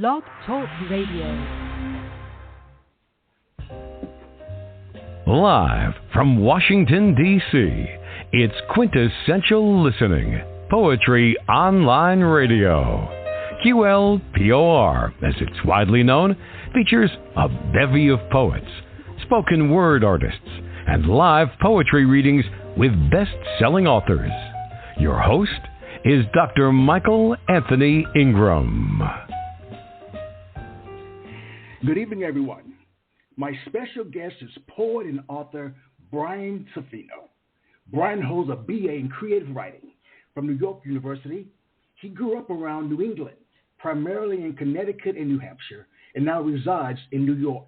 Blog Talk Radio. Live from Washington, D.C., it's Quintessential Listening, Poetry Online Radio. QLPOR, as it's widely known, features a bevy of poets, spoken word artists, and live poetry readings with best-selling authors. Your host is Dr. Michael Anthony Ingram. Good evening, everyone. My special guest is poet and author Brian Zaffino. Brian holds a BA in creative writing from New York University. He grew up around New England, primarily in Connecticut and New Hampshire, and now resides in New York.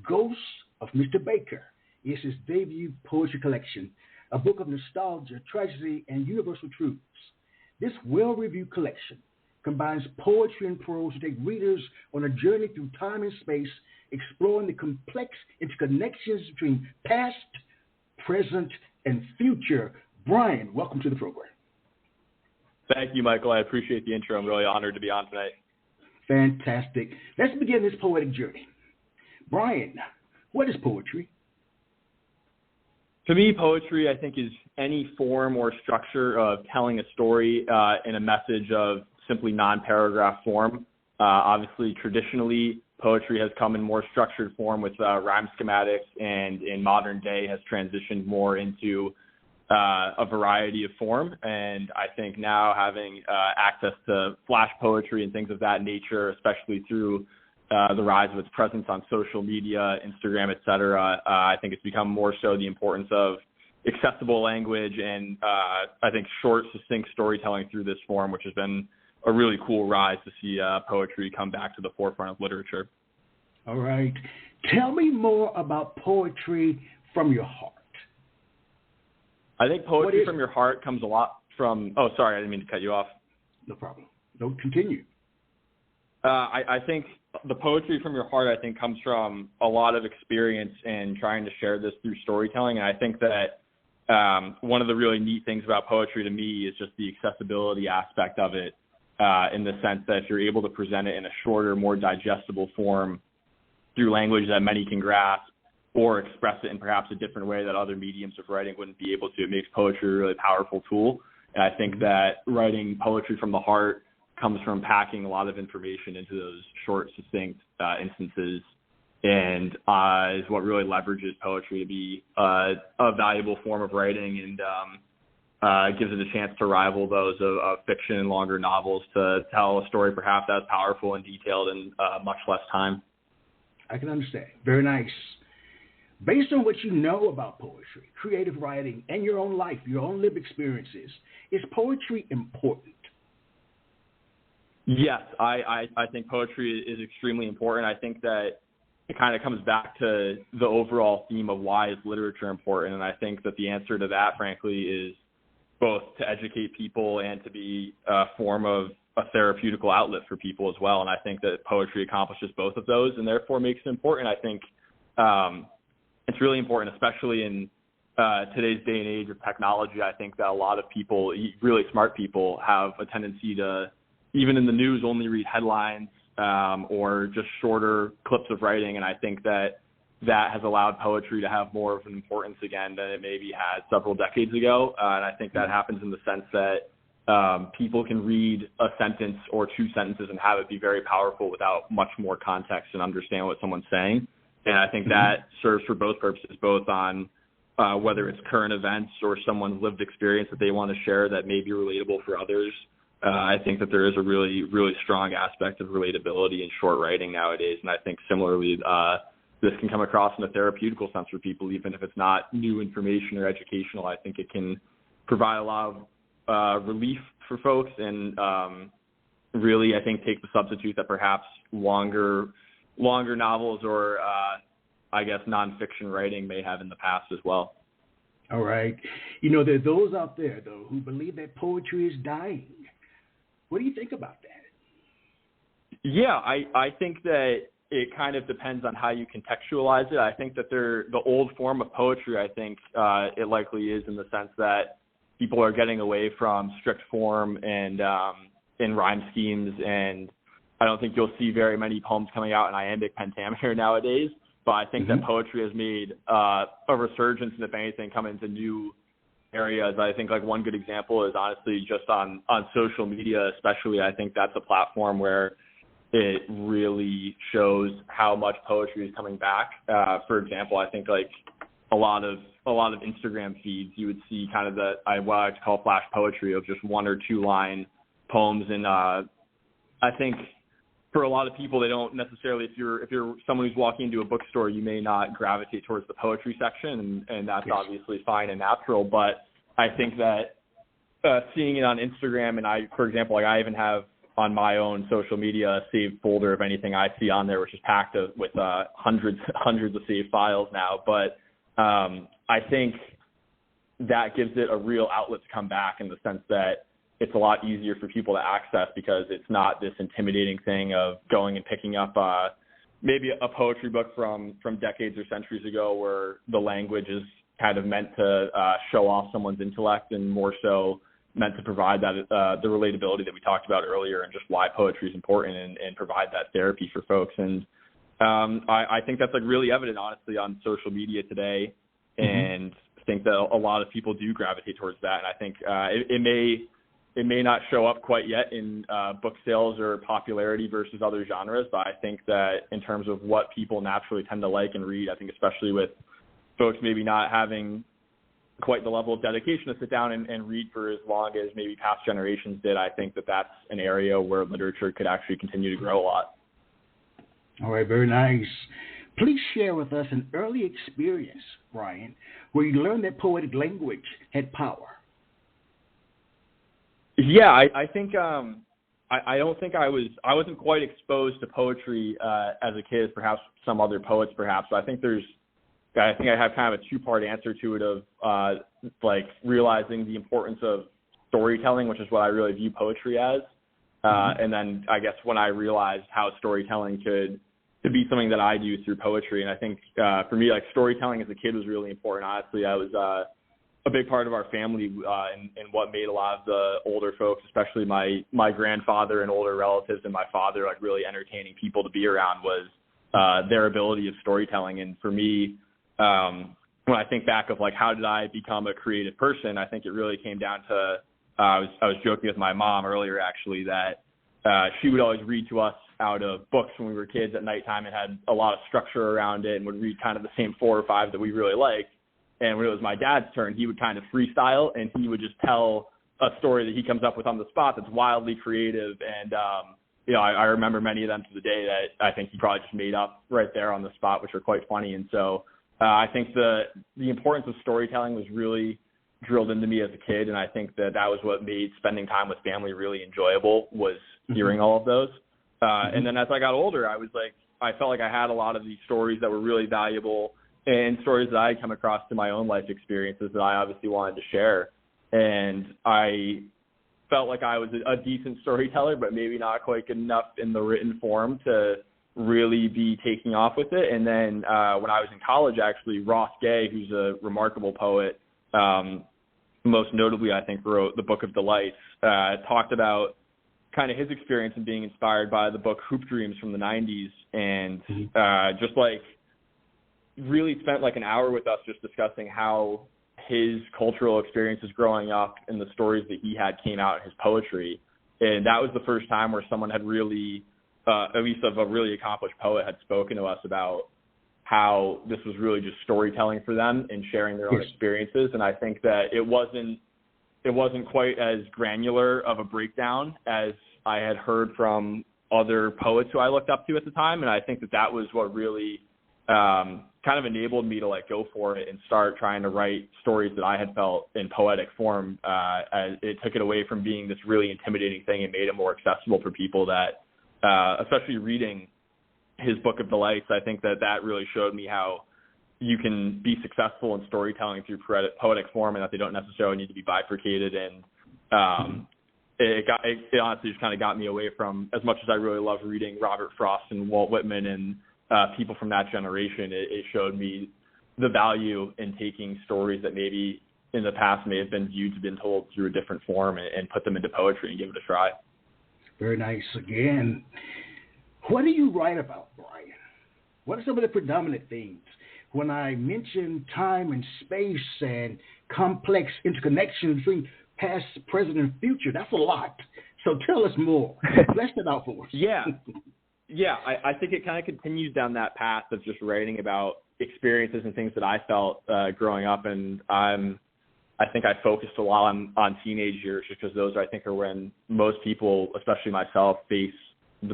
Ghosts of Mr. Baker is his debut poetry collection, a book of nostalgia, tragedy, and universal truths. This well-reviewed collection combines poetry and prose to take readers on a journey through time and space, exploring the complex interconnections between past, present, and future. Brian, welcome to the program. Thank you, Michael. I appreciate the intro. I'm really honored to be on tonight. Fantastic. Let's begin this poetic journey. Brian, what is poetry? To me, poetry, I think, is any form or structure of telling a story in a message of simply non-paragraph form. Obviously, traditionally, poetry has come in more structured form with rhyme schematics, and in modern day has transitioned more into a variety of form. And I think now having access to flash poetry and things of that nature, especially through the rise of its presence on social media, Instagram, et cetera, I think it's become more so the importance of accessible language and I think short, succinct storytelling through this form, which has been a really cool rise to see poetry come back to the forefront of literature. All right. Tell me more about poetry from your heart. I think poetry from your heart comes a lot from – oh, sorry, I didn't mean to cut you off. No problem. No, continue. I think the poetry from your heart, I think, comes from a lot of experience in trying to share this through storytelling. And I think that one of the really neat things about poetry to me is just the accessibility aspect of it, in the sense that if you're able to present it in a shorter, more digestible form through language that many can grasp, or express it in perhaps a different way that other mediums of writing wouldn't be able to, it makes poetry a really powerful tool. And I think that writing poetry from the heart comes from packing a lot of information into those short, succinct instances, and is what really leverages poetry to be a valuable form of writing, and gives it a chance to rival those of fiction and longer novels to tell a story perhaps as powerful and detailed in much less time. I can understand. Very nice. Based on what you know about poetry, creative writing, and your own life, your own lived experiences, is poetry important? Yes, I think poetry is extremely important. I think that it kind of comes back to the overall theme of why is literature important, and I think that the answer to that, frankly, is both to educate people and to be a form of a therapeutical outlet for people as well. And I think that poetry accomplishes both of those and therefore makes it important. I think it's really important, especially in today's day and age of technology. I think that a lot of people, really smart people, have a tendency to, even in the news, only read headlines or just shorter clips of writing. And I think that has allowed poetry to have more of an importance again than it maybe had several decades ago. And I think that happens in the sense that people can read a sentence or two sentences and have it be very powerful without much more context and understand what someone's saying. And I think that serves for both purposes, both on whether it's current events or someone's lived experience that they want to share that may be relatable for others. I think that there is a really, really strong aspect of relatability in short writing nowadays. And I think similarly, this can come across in a therapeutical sense for people, even if it's not new information or educational. I think it can provide a lot of relief for folks and really, I think, take the substitute that perhaps longer novels or, I guess, nonfiction writing may have in the past as well. All right. You know, there are those out there, though, who believe that poetry is dying. What do you think about that? Yeah, I think that it kind of depends on how you contextualize it. I think that the old form of poetry, I think it likely is in the sense that people are getting away from strict form and rhyme schemes and I don't think you'll see very many poems coming out in iambic pentameter nowadays. But I think that poetry has made a resurgence, and if anything, come into new areas. I think like one good example is honestly just on social media, especially. I think that's a platform where it really shows how much poetry is coming back. For example, I think like a lot of Instagram feeds, you would see kind of what I like to call flash poetry of just 1 or 2 line poems. And I think for a lot of people, they don't necessarily, if you're someone who's walking into a bookstore, you may not gravitate towards the poetry section, and that's obviously fine and natural. But I think that seeing it on Instagram, and for example, like I even have on my own social media a saved folder of anything I see on there, which is packed with hundreds of saved files now. But I think that gives it a real outlet to come back, in the sense that it's a lot easier for people to access, because it's not this intimidating thing of going and picking up maybe a poetry book from decades or centuries ago, where the language is kind of meant to show off someone's intellect, and more so meant to provide that the relatability that we talked about earlier, and just why poetry is important, and provide that therapy for folks. And I think that's like really evident, honestly, on social media today, and I think that a lot of people do gravitate towards that. And I think it may not show up quite yet in book sales or popularity versus other genres, but I think that in terms of what people naturally tend to like and read, I think especially with folks maybe not having quite the level of dedication to sit down and read for as long as maybe past generations did, I think that that's an area where literature could actually continue to grow a lot. All right, very nice. Please share with us an early experience, Brian, where you learned that poetic language had power. Yeah, I think I don't think I wasn't quite exposed to poetry as a kid as perhaps some other poets, perhaps. But I think I have kind of a 2-part answer to it of like realizing the importance of storytelling, which is what I really view poetry as. And then I guess when I realized how storytelling could be something that I do through poetry. And I think for me, like storytelling as a kid was really important. Honestly, I was a big part of our family and what made a lot of the older folks, especially my grandfather and older relatives and my father, like really entertaining people to be around, was their ability of storytelling. And for me, when I think back of like how did I become a creative person, I think it really came down to I was joking with my mom earlier actually that she would always read to us out of books when we were kids at nighttime and had a lot of structure around it, and would read kind of the same 4 or 5 that we really liked. And when it was my dad's turn, he would kind of freestyle, and he would just tell a story that he comes up with on the spot that's wildly creative. And, I remember many of them to the day that I think he probably just made up right there on the spot, which are quite funny. And so I think the importance of storytelling was really drilled into me as a kid. And I think that was what made spending time with family really enjoyable, was hearing all of those. And then as I got older, I felt like I had a lot of these stories that were really valuable, and stories that I had come across through my own life experiences that I obviously wanted to share. And I felt like I was a decent storyteller, but maybe not quite good enough in the written form to really be taking off with it. And then when I was in college, actually, Ross Gay, who's a remarkable poet, most notably, I think, wrote the Book of Delights, talked about kind of his experience in being inspired by the book Hoop Dreams from the 90s, and just like really spent like an hour with us just discussing how his cultural experiences growing up and the stories that he had came out in his poetry. And that was the first time where someone had really, at least of a really accomplished poet, had spoken to us about how this was really just storytelling for them and sharing their own experiences. And I think that it wasn't quite as granular of a breakdown as I had heard from other poets who I looked up to at the time. And I think that was what really kind of enabled me to like go for it and start trying to write stories that I had felt in poetic form. As it took it away from being this really intimidating thing and made it more accessible for people that, especially reading his Book of Delights, I think that really showed me how you can be successful in storytelling through poetic form, and that they don't necessarily need to be bifurcated. And it honestly just kind of got me away from, as much as I really love reading Robert Frost and Walt Whitman and people from that generation, it showed me the value in taking stories that maybe in the past may have been viewed to been told through a different form and put them into poetry and give it a try. Very nice. Again, What do you write about, Brian? What are some of the predominant themes? When I mention time and space and complex interconnections between past, present, and future, that's a lot. So tell us more. Flesh it out for us. Yeah, I think it kind of continues down that path of just writing about experiences and things that I felt growing up, and I think I focused a lot on teenage years, just because those I think are when most people, especially myself, face the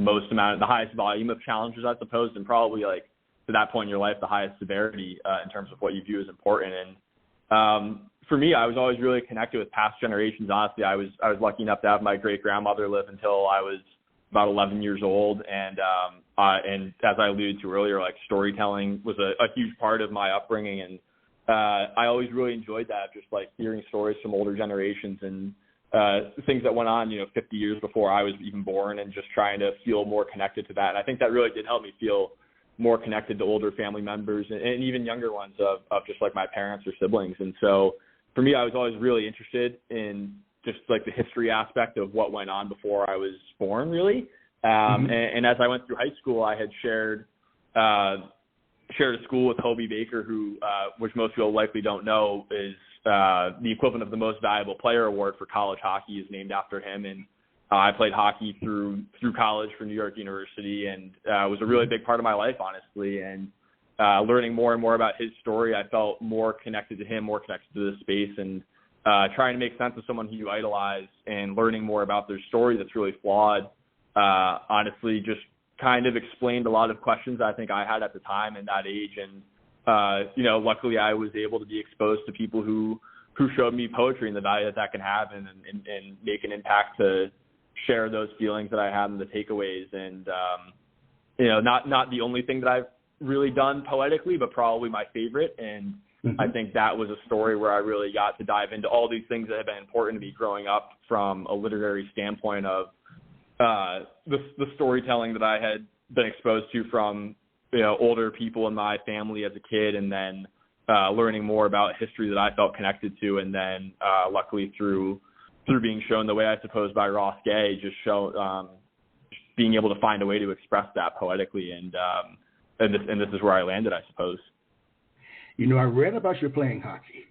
highest volume of challenges, I suppose, and probably like to that point in your life, the highest severity in terms of what you view as important. And for me, I was always really connected with past generations. Honestly, I was lucky enough to have my great grandmother live until I was about 11 years old, and as I alluded to earlier, like storytelling was a huge part of my upbringing, and I always really enjoyed that, just like hearing stories from older generations and things that went on, 50 years before I was even born, and just trying to feel more connected to that. And I think that really did help me feel more connected to older family members and even younger ones of just like my parents or siblings. And so for me, I was always really interested in just like the history aspect of what went on before I was born, really. And as I went through high school, I had shared a school with Hobie Baker, who, which most people likely don't know, is the equivalent of the Most Valuable Player Award for college hockey is named after him. And I played hockey through college for New York University, and it was a really big part of my life, honestly. And learning more and more about his story, I felt more connected to him, more connected to the space, and trying to make sense of someone who you idolize and learning more about their story that's really flawed, honestly, just kind of explained a lot of questions I think I had at the time and that age. And, luckily I was able to be exposed to people who showed me poetry and the value that can have and make an impact to share those feelings that I had and the takeaways. And, not the only thing that I've really done poetically, but probably my favorite. And I think that was a story where I really got to dive into all these things that have been important to me growing up from a literary standpoint of the storytelling that I had been exposed to from, older people in my family as a kid, and then learning more about history that I felt connected to. And then luckily through being shown the way, I suppose, by Ross Gay, just being able to find a way to express that poetically. And this is where I landed, I suppose. I read about your playing hockey.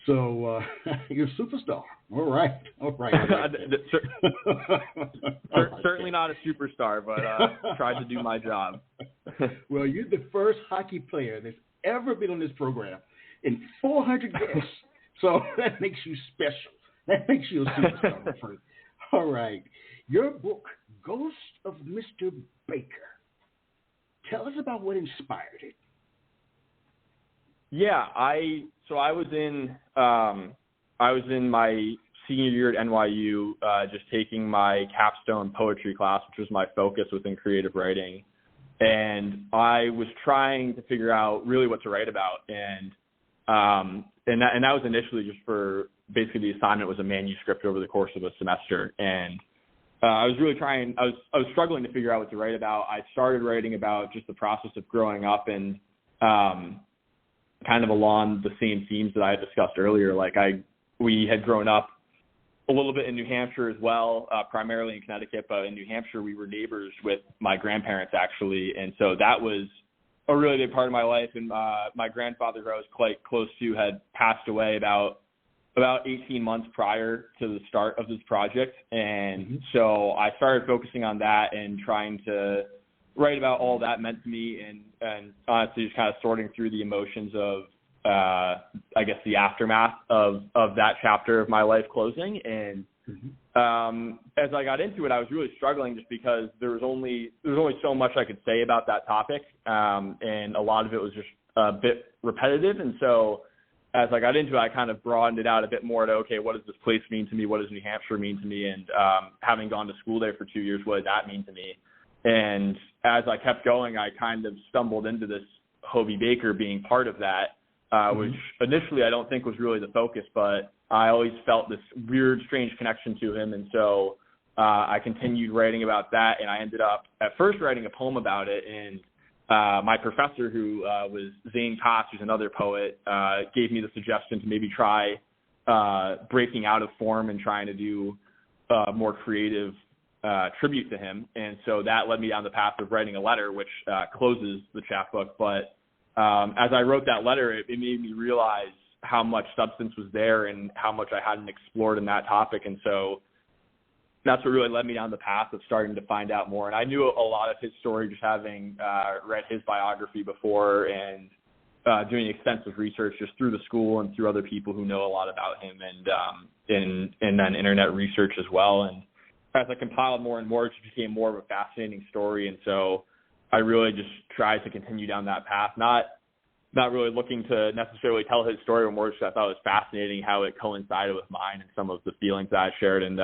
So you're a superstar. All right. Certainly not a superstar, but tried to do my job. Well, you're the first hockey player that's ever been on this program in 400 guests. So that makes you special. That makes you a superstar, my friend. All right. Your book, Ghost of Mr. Baker. Tell us about what inspired it. Yeah, I was in my senior year at NYU, just taking my capstone poetry class, which was my focus within creative writing, and I was trying to figure out really what to write about, and that was initially just for basically the assignment was a manuscript over the course of a semester, and I was struggling to figure out what to write about. I started writing about just the process of growing up and kind of along the same themes that I had discussed earlier. Like we had grown up a little bit in New Hampshire as well, primarily in Connecticut, but in New Hampshire we were neighbors with my grandparents actually, and so that was a really big part of my life. And my grandfather, who I was quite close to, had passed away about 18 months prior to the start of this project, and so I started focusing on that and trying to write about all that meant to me, and honestly just kind of sorting through the emotions of I guess the aftermath of that chapter of my life closing. And as I got into it, I was really struggling just because there was only so much I could say about that topic, and a lot of it was just a bit repetitive. And so as I got into it, I kind of broadened it out a bit more to, okay, what does this place mean to me? What does New Hampshire mean to me? And having gone to school there for 2 years, what did that mean to me? And as I kept going, I kind of stumbled into this Hobie Baker being part of that, which initially I don't think was really the focus, but I always felt this weird, strange connection to him. And so I continued writing about that, and I ended up at first writing a poem about it. And my professor, who was Zane Koss, who's another poet, gave me the suggestion to maybe try breaking out of form and trying to do more creative tribute to him. And so that led me down the path of writing a letter, which closes the chapbook. But as I wrote that letter, it made me realize how much substance was there and how much I hadn't explored in that topic. And so that's what really led me down the path of starting to find out more. And I knew a lot of his story just having read his biography before and doing extensive research just through the school and through other people who know a lot about him and then internet research as well. And as I compiled more and more, it just became more of a fascinating story. And so I really just tried to continue down that path, not really looking to necessarily tell his story, but more just I thought it was fascinating how it coincided with mine and some of the feelings that I shared. And,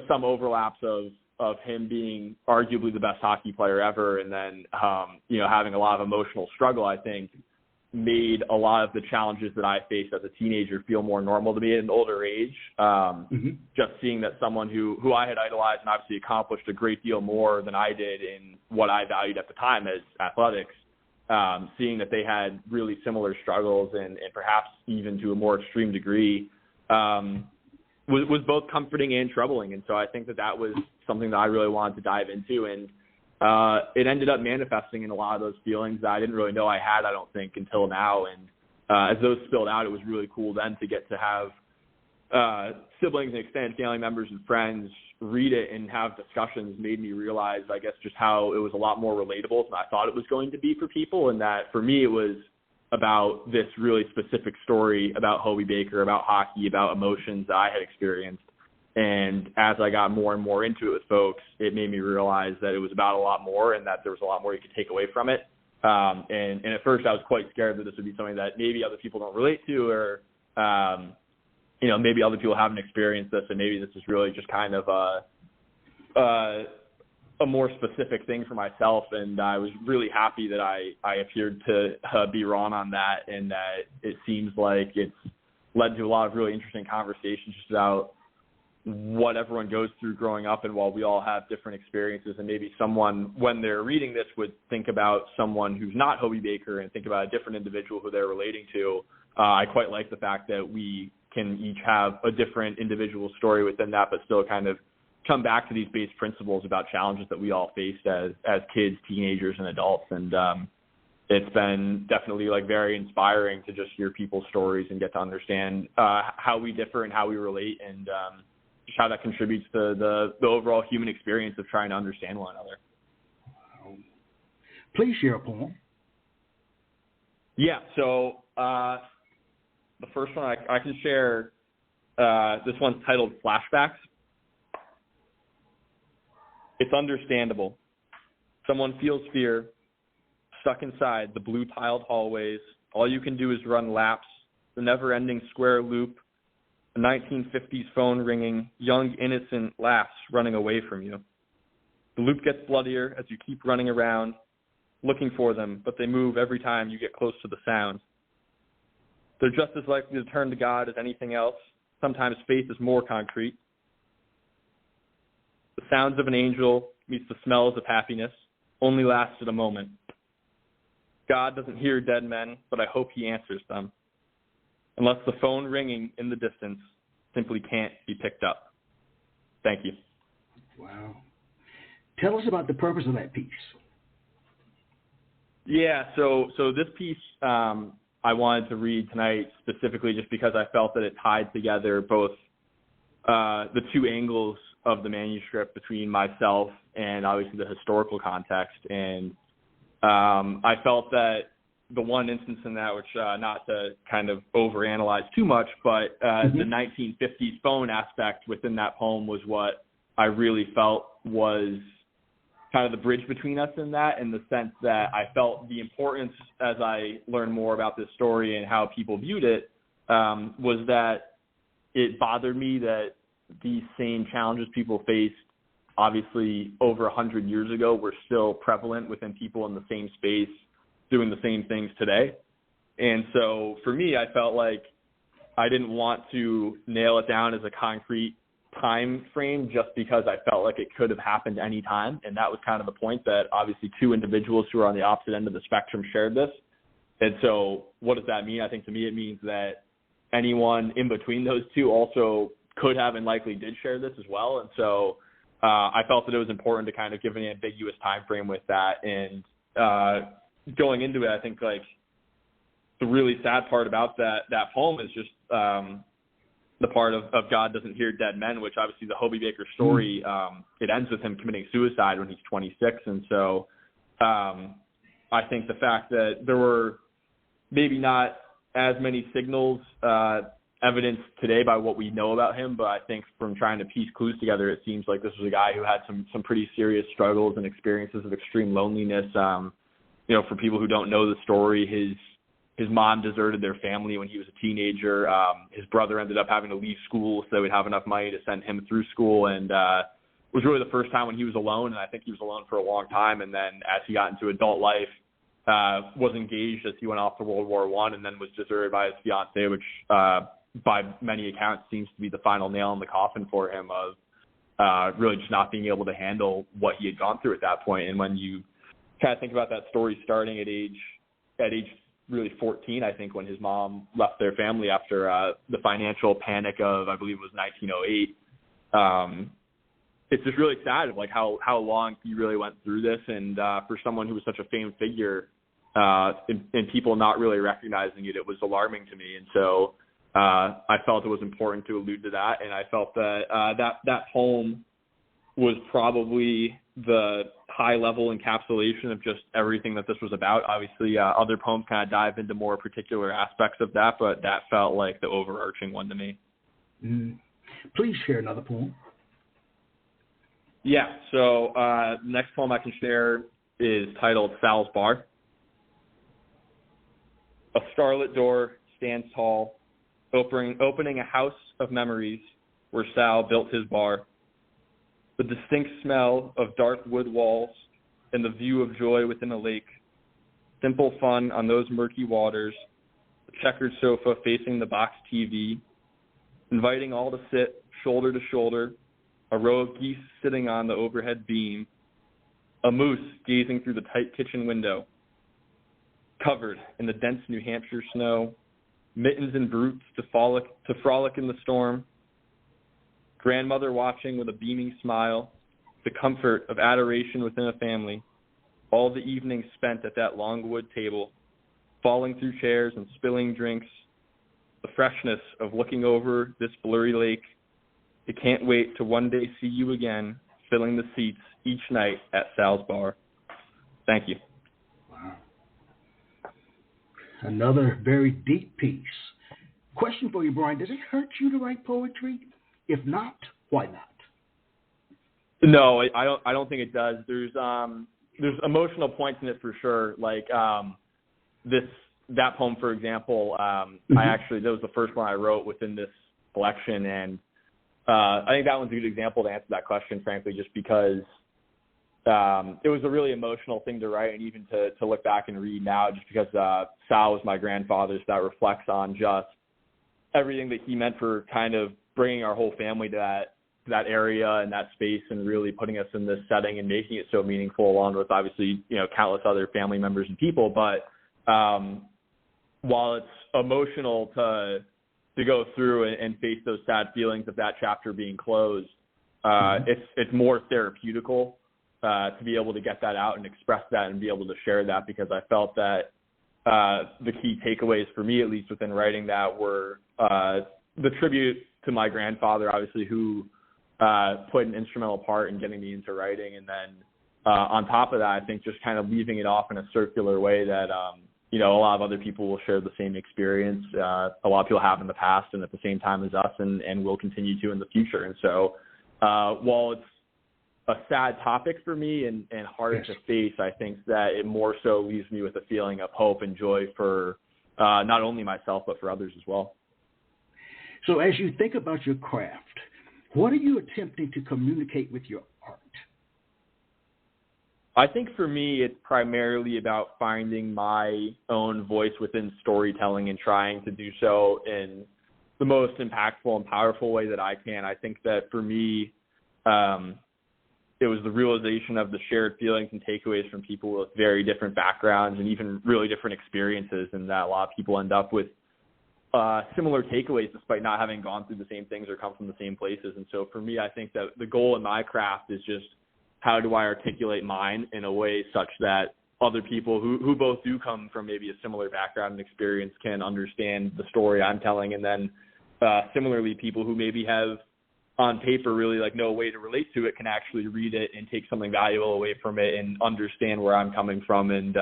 some overlaps of him being arguably the best hockey player ever. And then, having a lot of emotional struggle, I think, made a lot of the challenges that I faced as a teenager feel more normal to me at an older age. Just seeing that someone who I had idolized and obviously accomplished a great deal more than I did in what I valued at the time as athletics, seeing that they had really similar struggles and perhaps even to a more extreme degree, was both comforting and troubling. And so I think that was something that I really wanted to dive into. And it ended up manifesting in a lot of those feelings that I didn't really know I had, I don't think, until now. And as those spilled out, it was really cool then to get to have siblings and extended family members and friends read it and have discussions. Made me realize, I guess, just how it was a lot more relatable than I thought it was going to be for people. And that for me, it was about this really specific story about Hobie Baker, about hockey, about emotions that I had experienced. And as I got more and more into it with folks, it made me realize that it was about a lot more and that there was a lot more you could take away from it. And at first I was quite scared that this would be something that maybe other people don't relate to, or, maybe other people haven't experienced this, and maybe this is really just kind of a more specific thing for myself. And I was really happy that I appeared to be wrong on that, and that it seems like it's led to a lot of really interesting conversations just about what everyone goes through growing up, and while we all have different experiences, and maybe someone, when they're reading this, would think about someone who's not Hobie Baker and think about a different individual who they're relating to. I quite like the fact that we can each have a different individual story within that, but still kind of come back to these base principles about challenges that we all faced as kids, teenagers, and adults. And it's been definitely very inspiring to just hear people's stories and get to understand how we differ and how we relate, and just how that contributes to the overall human experience of trying to understand one another. Please share a poem. Yeah, so the first one I can share, this one's titled Flashbacks. It's understandable. Someone feels fear, stuck inside the blue-tiled hallways. All you can do is run laps, the never-ending square loop, a 1950s phone ringing, young, innocent laughs running away from you. The loop gets bloodier as you keep running around, looking for them, but they move every time you get close to the sound. They're just as likely to turn to God as anything else. Sometimes faith is more concrete. The sounds of an angel meets the smells of happiness only lasted a moment. God doesn't hear dead men, but I hope he answers them. Unless the phone ringing in the distance simply can't be picked up. Thank you. Wow. Tell us about the purpose of that piece. Yeah, so this piece I wanted to read tonight specifically just because I felt that it tied together both the two angles of the manuscript between myself and obviously the historical context. And I felt that the one instance in that, which not to kind of overanalyze too much, but the 1950s phone aspect within that poem was what I really felt was kind of the bridge between us in that, in the sense that I felt the importance, as I learned more about this story and how people viewed it, was that it bothered me that these same challenges people faced obviously over 100 years ago were still prevalent within people in the same space doing the same things today. And so for me, I felt like I didn't want to nail it down as a concrete time frame just because I felt like it could have happened any time. And that was kind of the point, that obviously two individuals who are on the opposite end of the spectrum shared this. And so what does that mean? I think to me it means that anyone in between those two also could have and likely did share this as well. And so I felt that it was important to kind of give an ambiguous time frame with that. And going into it, I think like the really sad part about that poem is just the part of God doesn't hear dead men, which obviously the Hobie Baker story, it ends with him committing suicide when he's 26. And so I think the fact that there were maybe not as many signals evidenced today by what we know about him, but I think from trying to piece clues together, it seems like this was a guy who had some pretty serious struggles and experiences of extreme loneliness. For people who don't know the story, his mom deserted their family when he was a teenager. His brother ended up having to leave school so they would have enough money to send him through school, and it was really the first time when he was alone, and I think he was alone for a long time. And then as he got into adult life, was engaged as he went off to World War I, and then was deserted by his fiancée, which by many accounts seems to be the final nail in the coffin for him of really just not being able to handle what he had gone through at that point. And when you kind of think about that story starting at age really 14, I think, when his mom left their family after the financial panic of, I believe it was 1908, it's just really sad of like how long he really went through this. And for someone who was such a famed figure and people not really recognizing it, it was alarming to me. And so I felt it was important to allude to that. And I felt that that poem was probably the high-level encapsulation of just everything that this was about. Obviously, other poems kind of dive into more particular aspects of that, but that felt like the overarching one to me. Please share another poem. Yeah, so the next poem I can share is titled Sal's Bar. A starlit door stands tall, opening a house of memories where Sal built his bar. The distinct smell of dark wood walls and the view of joy within a lake. Simple fun on those murky waters. The checkered sofa facing the box TV. Inviting all to sit shoulder to shoulder. A row of geese sitting on the overhead beam. A moose gazing through the tight kitchen window. Covered in the dense New Hampshire snow. Mittens and boots to frolic in the storm. Grandmother watching with a beaming smile, the comfort of adoration within a family, all the evenings spent at that long wood table, falling through chairs and spilling drinks, the freshness of looking over this blurry lake. I can't wait to one day see you again, filling the seats each night at Sal's Bar. Thank you. Wow. Another very deep piece. Question for you, Brian. Does it hurt you to write poetry? If not, why not? No, I don't think it does. There's emotional points in it for sure. Like that poem, for example, that was the first one I wrote within this collection, and I think that one's a good example to answer that question, frankly, just because it was a really emotional thing to write, and even to look back and read now, just because Sal was my grandfather, so that reflects on just everything that he meant for kind of bringing our whole family to that area and that space, and really putting us in this setting and making it so meaningful, along with obviously countless other family members and people. But while it's emotional to go through and face those sad feelings of that chapter being closed, it's more therapeutical to be able to get that out and express that and be able to share that, because I felt that the key takeaways for me, at least within writing that, were the tribute to my grandfather, obviously, who put an instrumental part in getting me into writing. And then on top of that, I think just kind of leaving it off in a circular way that, a lot of other people will share the same experience. A lot of people have in the past and at the same time as us, and will continue to in the future. And so while it's a sad topic for me and hard to face, I think that it more so leaves me with a feeling of hope and joy for not only myself, but for others as well. So as you think about your craft, what are you attempting to communicate with your art? I think for me, it's primarily about finding my own voice within storytelling and trying to do so in the most impactful and powerful way that I can. I think that for me, it was the realization of the shared feelings and takeaways from people with very different backgrounds and even really different experiences, and that a lot of people end up with similar takeaways despite not having gone through the same things or come from the same places. And so for me, I think that the goal in my craft is just how do I articulate mine in a way such that other people who both do come from maybe a similar background and experience can understand the story I'm telling. And then similarly, people who maybe have on paper really like no way to relate to it can actually read it and take something valuable away from it and understand where I'm coming from and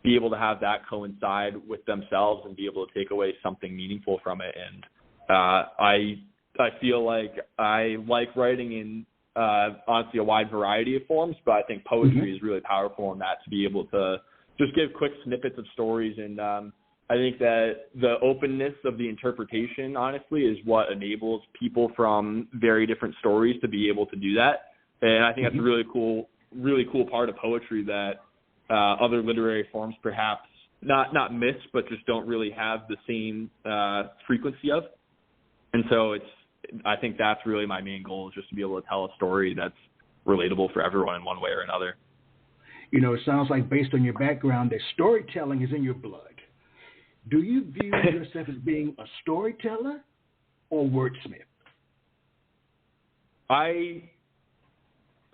be able to have that coincide with themselves and be able to take away something meaningful from it. And I feel like I like writing in honestly a wide variety of forms, but I think poetry is really powerful in that, to be able to just give quick snippets of stories. And I think that the openness of the interpretation, honestly, is what enables people from very different stories to be able to do that. And I think that's a really cool part of poetry that other literary forms perhaps not miss, but just don't really have the same frequency of. And so I think that's really my main goal, is just to be able to tell a story that's relatable for everyone in one way or another. You know, it sounds like based on your background that storytelling is in your blood. Do you view yourself as being a storyteller or wordsmith? I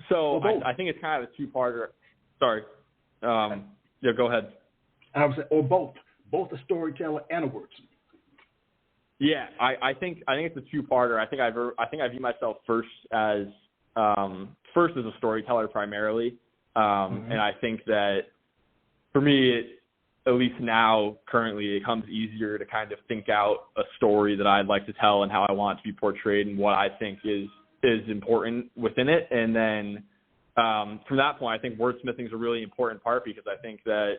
think it's kind of a two-parter. Sorry. Yeah, go ahead. I would say, or both a storyteller and a wordsmith. Yeah, I think it's a two-parter. I think I view myself first as a storyteller primarily, and I think that for me, at least now, currently, it comes easier to kind of think out a story that I'd like to tell and how I want it to be portrayed and what I think is important within it. And then from that point, I think wordsmithing is a really important part, because I think that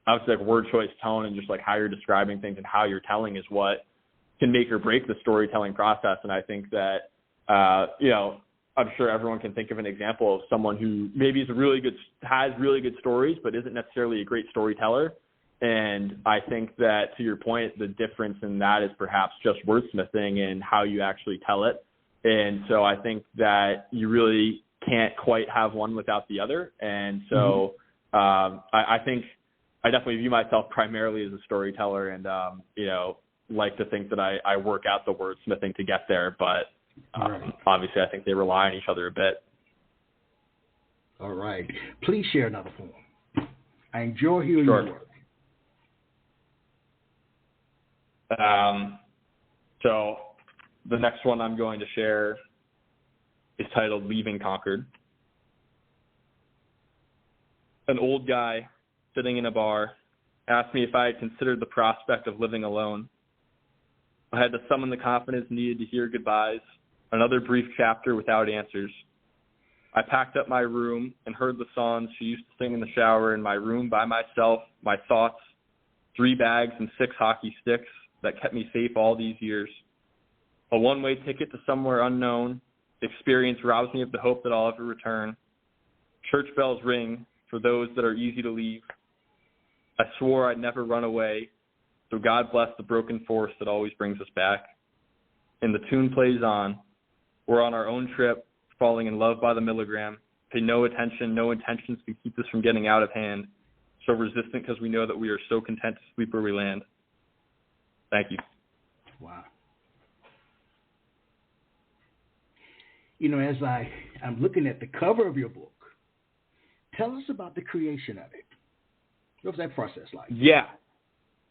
obviously like word choice, tone, and just like how you're describing things and how you're telling is what can make or break the storytelling process. And I think that, I'm sure everyone can think of an example of someone who maybe has really good stories, but isn't necessarily a great storyteller. And I think that, to your point, the difference in that is perhaps just wordsmithing and how you actually tell it. And so I think that you really can't quite have one without the other. And so I think I definitely view myself primarily as a storyteller, and, like to think that I work out the wordsmithing to get there. But obviously, I think they rely on each other a bit. All right. Please share another poem. I enjoy hearing your work. So the next one I'm going to share is titled Leaving Concord. An old guy sitting in a bar asked me if I had considered the prospect of living alone. I had to summon the confidence needed to hear goodbyes, another brief chapter without answers. I packed up my room and heard the songs she used to sing in the shower in my room by myself, my thoughts, 3 bags and 6 hockey sticks that kept me safe all these years. A one-way ticket to somewhere unknown, experience robs me of the hope that I'll ever return. Church bells ring for those that are easy to leave. I swore I'd never run away, so God bless the broken force that always brings us back. And the tune plays on. We're on our own trip, falling in love by the milligram. Pay no attention, no intentions can keep us from getting out of hand. So resistant because we know that we are so content to sleep where we land. Thank you. Wow. As I'm looking at the cover of your book, tell us about the creation of it. What was that process like? Yeah.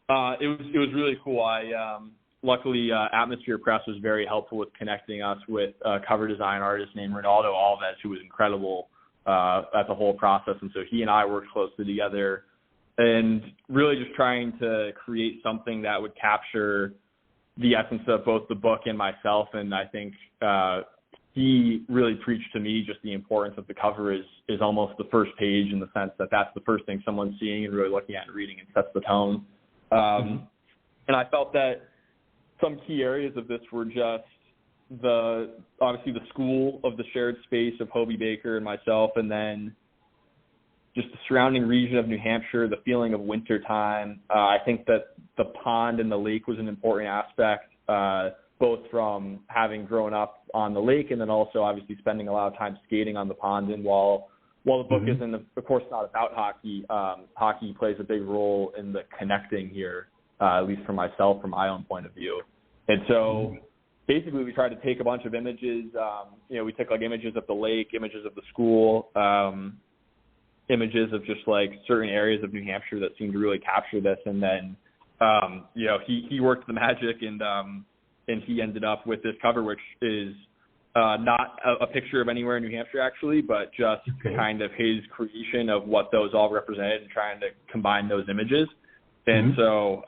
It was really cool. Luckily, Atmosphere Press was very helpful with connecting us with a cover design artist named Ronaldo Alves, who was incredible at the whole process. And so he and I worked closely together and really just trying to create something that would capture the essence of both the book and myself. And I think he really preached to me just the importance of the cover is almost the first page, in the sense that that's the first thing someone's seeing and really looking at and reading, and sets the tone. And I felt that some key areas of this were just obviously the school of the shared space of Hobie Baker and myself, and then just the surrounding region of New Hampshire, the feeling of wintertime. I think that the pond and the lake was an important aspect, both from having grown up on the lake and then also obviously spending a lot of time skating on the pond. And while the book isn't, of course, not about hockey, hockey plays a big role in the connecting here. at least for myself, from my own point of view. And so basically we tried to take a bunch of images. We took like images of the lake, images of the school, images of just like certain areas of New Hampshire that seemed to really capture this. And then, he worked the magic and he ended up with this cover, which is not a picture of anywhere in New Hampshire actually, but just kind of his creation of what those all represented and trying to combine those images. And so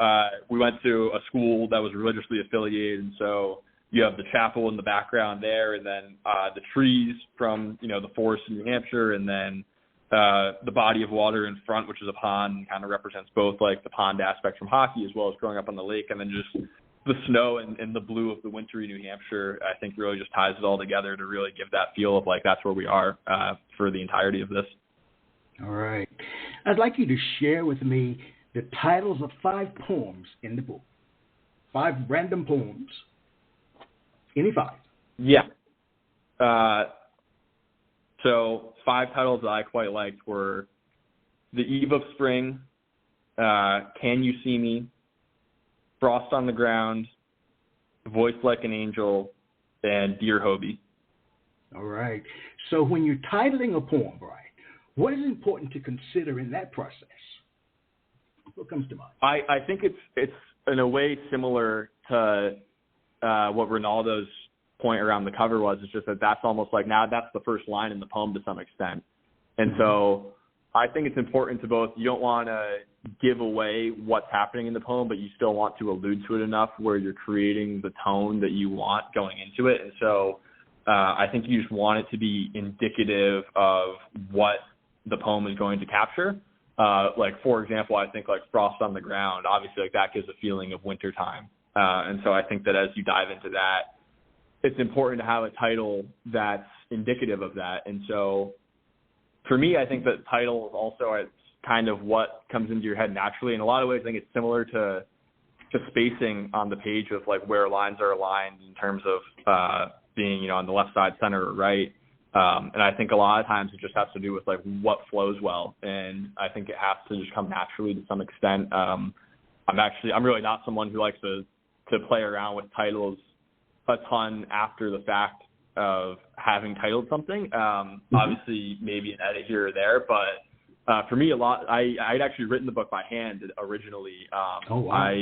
we went to a school that was religiously affiliated, and so you have the chapel in the background there, and then the trees from, the forest in New Hampshire, and then the body of water in front, which is a pond, kind of represents both like the pond aspect from hockey as well as growing up on the lake, and then just the snow and the blue of the wintry New Hampshire, I think really just ties it all together to really give that feel of like that's where we are for the entirety of this. All right. I'd like you to share with me the titles of 5 poems in the book. 5 random poems. Any 5? Yeah. So 5 titles that I quite liked were The Eve of Spring, Can You See Me, Frost on the Ground, Voice Like an Angel, and Dear Hobie. All right. So when you're titling a poem, Brian, what is important to consider in that process? What comes to mind? I think it's in a way similar to what Ronaldo's point around the cover was. It's just that that's almost like now that's the first line in the poem to some extent. And so I think it's important to both, you don't want to give away what's happening in the poem, but you still want to allude to it enough where you're creating the tone that you want going into it. And so I think you just want it to be indicative of what the poem is going to capture. Like, for example, I think like Frost on the Ground, obviously like that gives a feeling of wintertime. And so I think that as you dive into that, it's important to have a title that's indicative of that. And so for me, I think that title is also it's kind of what comes into your head naturally. In a lot of ways, I think it's similar to spacing on the page of like where lines are aligned in terms of being, on the left side, center, or right. And I think a lot of times it just has to do with like what flows well. And I think it has to just come naturally to some extent. I'm really not someone who likes to play around with titles a ton after the fact of having titled something. Obviously maybe an edit here or there, but for me I'd actually written the book by hand originally. Oh, wow.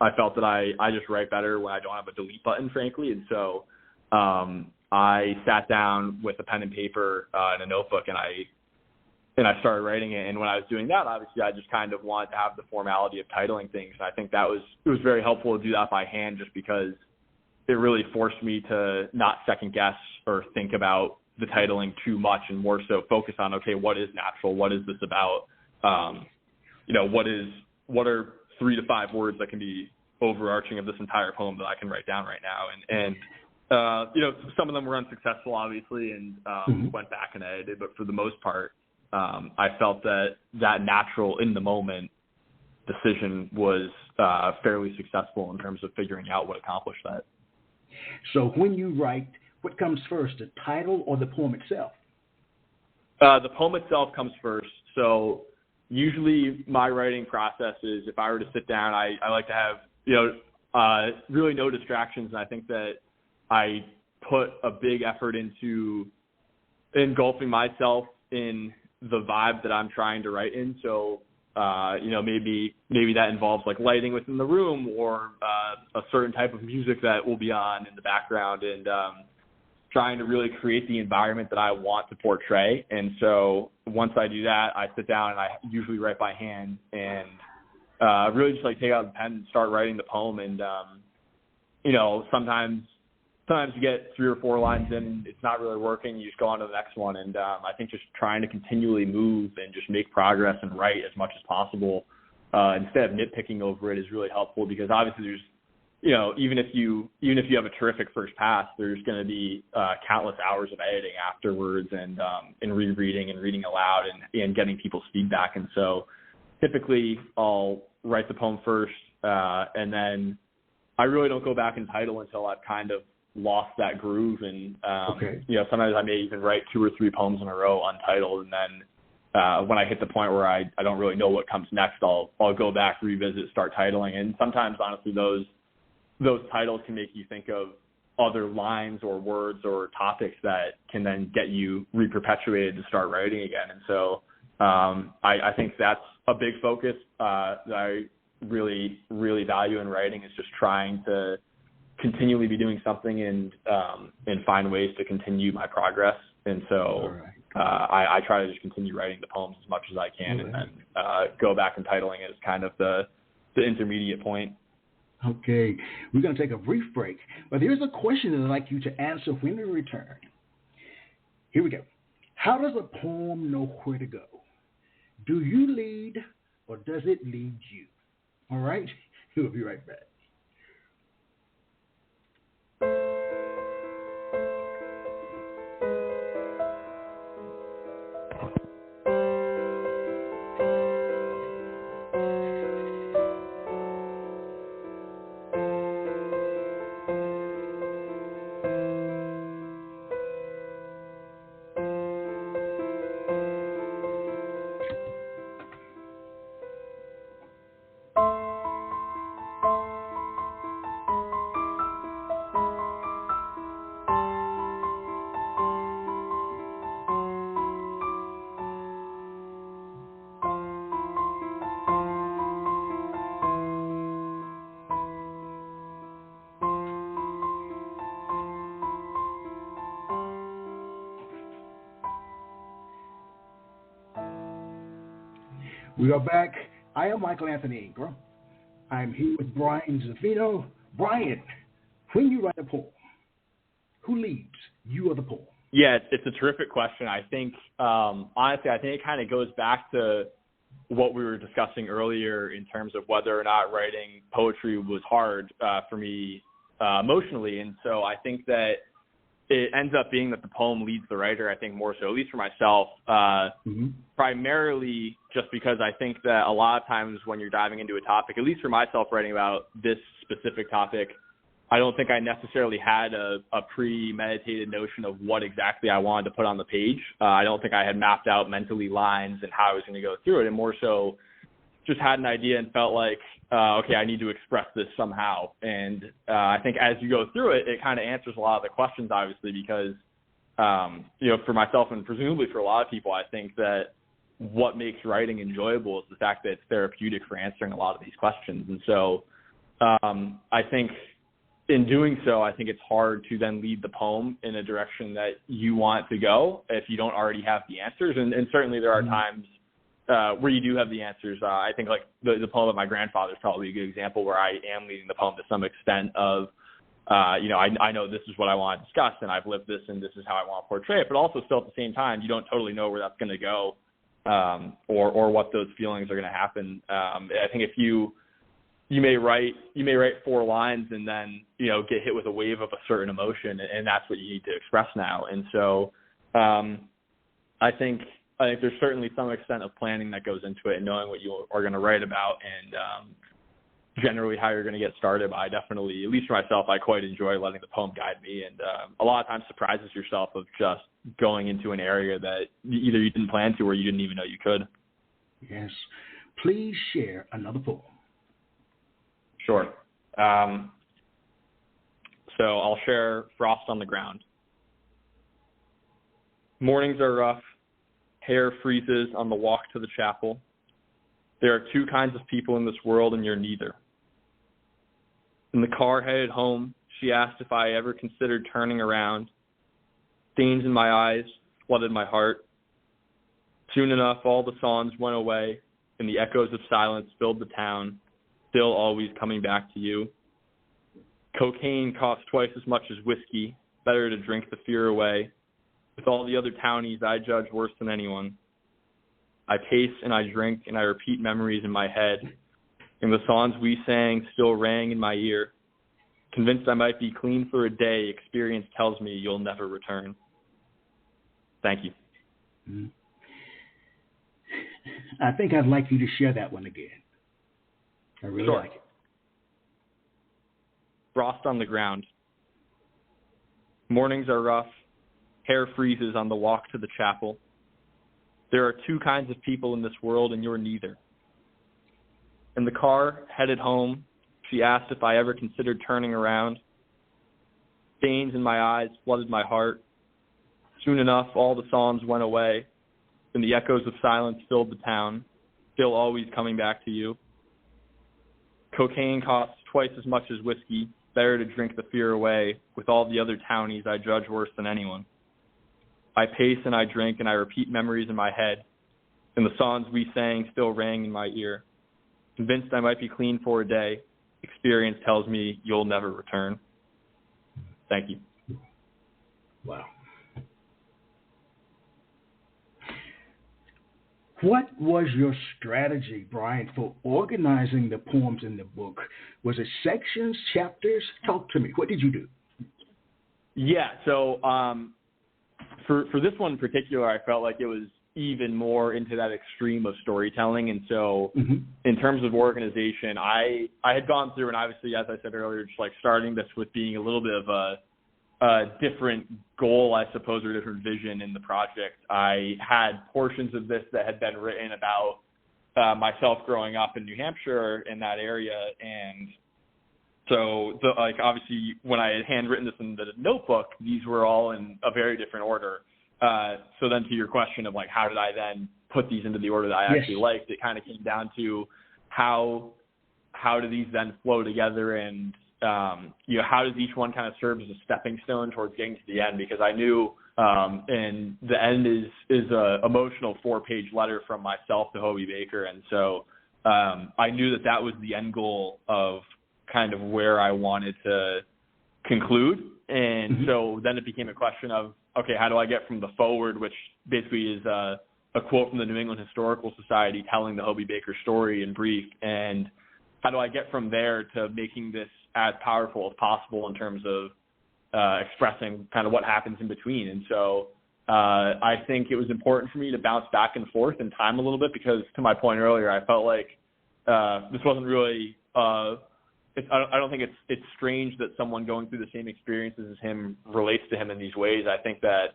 I felt that I just write better when I don't have a delete button, frankly. And so I sat down with a pen and paper and a notebook, and I started writing it. And when I was doing that, obviously I just kind of wanted to have the formality of titling things. And I think it was very helpful to do that by hand, just because it really forced me to not second guess or think about the titling too much, and more so focus on, okay, what is natural? What is this about? What are 3 to 5 words that can be overarching of this entire poem that I can write down right now? And some of them were unsuccessful, obviously, and went back and edited. But for the most part, I felt that natural in the moment decision was fairly successful in terms of figuring out what accomplished that. So when you write, what comes first, the title or the poem itself? The poem itself comes first. So usually my writing process is, if I were to sit down, I like to have, really no distractions. And I think that I put a big effort into engulfing myself in the vibe that I'm trying to write in. So, maybe that involves like lighting within the room, or a certain type of music that will be on in the background, and trying to really create the environment that I want to portray. And so once I do that, I sit down and I usually write by hand, and really just like take out the pen and start writing the poem. And, sometimes you get 3 or 4 lines in, it's not really working, you just go on to the next one. And I think just trying to continually move and just make progress and write as much as possible instead of nitpicking over it is really helpful, because obviously there's, even if you have a terrific first pass, there's going to be countless hours of editing afterwards, and rereading and reading aloud and getting people's feedback. And so typically I'll write the poem first, and then I really don't go back and title until I've kind of lost that groove. And sometimes I may even write 2 or 3 poems in a row untitled, and then when I hit the point where I don't really know what comes next, I'll go back, revisit, start titling. And sometimes, honestly, those titles can make you think of other lines or words or topics that can then get you re-perpetuated to start writing again. And so I think that's a big focus that I really, really value in writing, is just trying to continually be doing something and find ways to continue my progress. And so I try to just continue writing the poems as much as I can, and then go back and titling it as kind of the intermediate point. Okay, we're going to take a brief break, but here's a question that I'd like you to answer when we return. Here we go. How does a poem know where to go? Do you lead, or does it lead you? All right, we'll be right back. We are back. I am Michael Anthony Ingram. I'm here with Brian Zaffino. Brian, when you write a poem, who leads, you or the poem? Yeah, it's a terrific question. I think, honestly, I think it kind of goes back to what we were discussing earlier in terms of whether or not writing poetry was hard for me emotionally. And so I think that it ends up being that the poem leads the writer, I think more so, at least for myself, primarily just because I think that a lot of times when you're diving into a topic, at least for myself writing about this specific topic, I don't think I necessarily had a premeditated notion of what exactly I wanted to put on the page. I don't think I had mapped out mentally lines and how I was going to go through it, and more so just had an idea and felt like, okay, I need to express this somehow. And I think as you go through it, it kind of answers a lot of the questions, obviously, because, for myself and presumably for a lot of people, I think that what makes writing enjoyable is the fact that it's therapeutic for answering a lot of these questions. And so I think in doing so, I think it's hard to then lead the poem in a direction that you want it to go if you don't already have the answers. And certainly there are times where you do have the answers. I think like the poem of my grandfather is probably a good example where I am leading the poem to some extent of, I know this is what I want to discuss and I've lived this and this is how I want to portray it, but also still at the same time, you don't totally know where that's going to go or what those feelings are going to happen. I think if you may write 4 lines and then, get hit with a wave of a certain emotion, and that's what you need to express now. And so I think there's certainly some extent of planning that goes into it and knowing what you are going to write about and generally how you're going to get started. But I definitely, at least for myself, I quite enjoy letting the poem guide me, and a lot of times surprises yourself of just going into an area that either you didn't plan to or you didn't even know you could. Yes. Please share another poem. Sure. So I'll share Frost on the Ground. Mornings are rough. Hair freezes on the walk to the chapel. There are 2 kinds of people in this world, and you're neither. In the car headed home, she asked if I ever considered turning around. Stains in my eyes flooded my heart. Soon enough, all the songs went away, and the echoes of silence filled the town, still always coming back to you. Cocaine costs twice as much as whiskey. Better to drink the fear away. With all the other townies, I judge worse than anyone. I pace and I drink and I repeat memories in my head. And the songs we sang still rang in my ear. Convinced I might be clean for a day, experience tells me you'll never return. Thank you. I think I'd like you to share that one again. I really like it. Frost on the ground. Mornings are rough. Hair freezes on the walk to the chapel. There are two kinds of people in this world, and you're neither. In the car, headed home, she asked if I ever considered turning around. Stains in my eyes flooded my heart. Soon enough, all the songs went away, and the echoes of silence filled the town, still always coming back to you. Cocaine costs twice as much as whiskey, better to drink the fear away. With all the other townies, I judge worse than anyone. I pace and I drink and I repeat memories in my head, and the songs we sang still rang in my ear. Convinced I might be clean for a day, experience tells me you'll never return. Thank you. Wow. What was your strategy, Brian, for organizing the poems in the book? Was it sections, chapters? Talk to me. What did you do? Yeah, so for this one in particular, I felt like it was even more into that extreme of storytelling. And so in terms of organization, I had gone through, and obviously, as I said earlier, just like starting this with being a little bit of a different goal, I suppose, or different vision in the project. I had portions of this that had been written about myself growing up in New Hampshire in that area. And so obviously when I had handwritten this in the notebook, these were all in a very different order. So then to your question of like, how did I then put these into the order that I actually liked, it kind of came down to how do these then flow together, and how does each one kind of serve as a stepping stone towards getting to the end? Because I knew, and the end is a emotional 4-page letter from myself to Hobie Baker. And so I knew that was the end goal of kind of where I wanted to conclude. And so then it became a question of, okay, how do I get from the forward, which basically is a quote from the New England Historical Society telling the Hobie Baker story in brief, and how do I get from there to making this as powerful as possible in terms of expressing kind of what happens in between? And so I think it was important for me to bounce back and forth in time a little bit, because to my point earlier, I felt like this wasn't really I don't think it's strange that someone going through the same experiences as him relates to him in these ways. I think that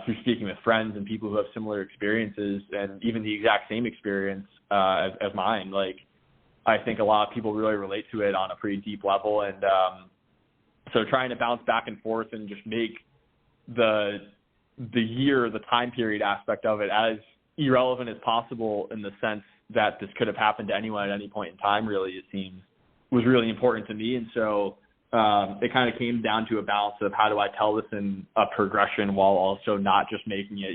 through speaking with friends and people who have similar experiences, and even the exact same experience as mine, like, I think a lot of people really relate to it on a pretty deep level. And so trying to bounce back and forth and just make the time period aspect of it as irrelevant as possible, in the sense that this could have happened to anyone at any point in time, really, it seems, was really important to me. And so it kind of came down to a balance of how do I tell this in a progression while also not just making it,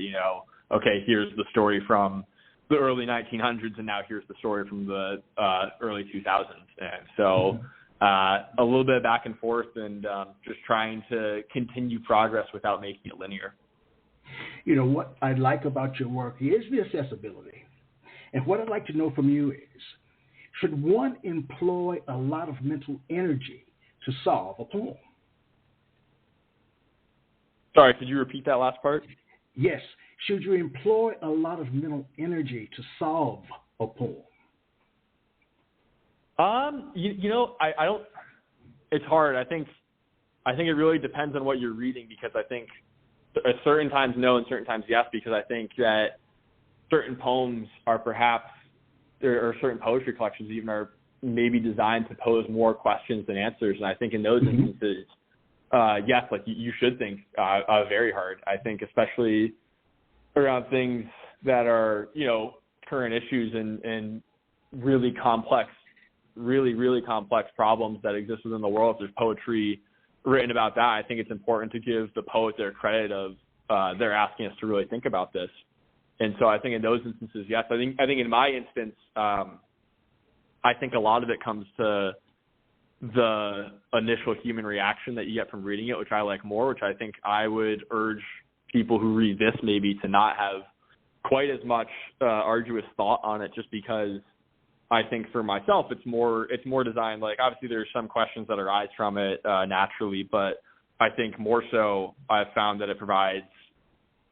okay, here's the story from the early 1900s, and now here's the story from the early 2000s. And so a little bit of back and forth, and just trying to continue progress without making it linear. What I like about your work is the accessibility. And what I'd like to know from you is, should one employ a lot of mental energy to solve a poem? Sorry, could you repeat that last part? Yes. Should you employ a lot of mental energy to solve a poem? I don't. It's hard. I think it really depends on what you're reading, because I think at certain times no, and certain times yes, because I think that certain poems are perhaps, or certain poetry collections even, are maybe designed to pose more questions than answers. And I think in those instances, yes, like you should think very hard. I think especially around things that are, current issues and really complex, really complex problems that exist within the world. If there's poetry written about that, I think it's important to give the poet their credit of they're asking us to really think about this. And so I think in those instances, yes. I think in my instance, I think a lot of it comes to the initial human reaction that you get from reading it, which I like more, which I think I would urge people who read this maybe to not have quite as much arduous thought on it, just because I think for myself it's more designed, like, obviously there's some questions that arise from it naturally, but I think more so I've found that it provides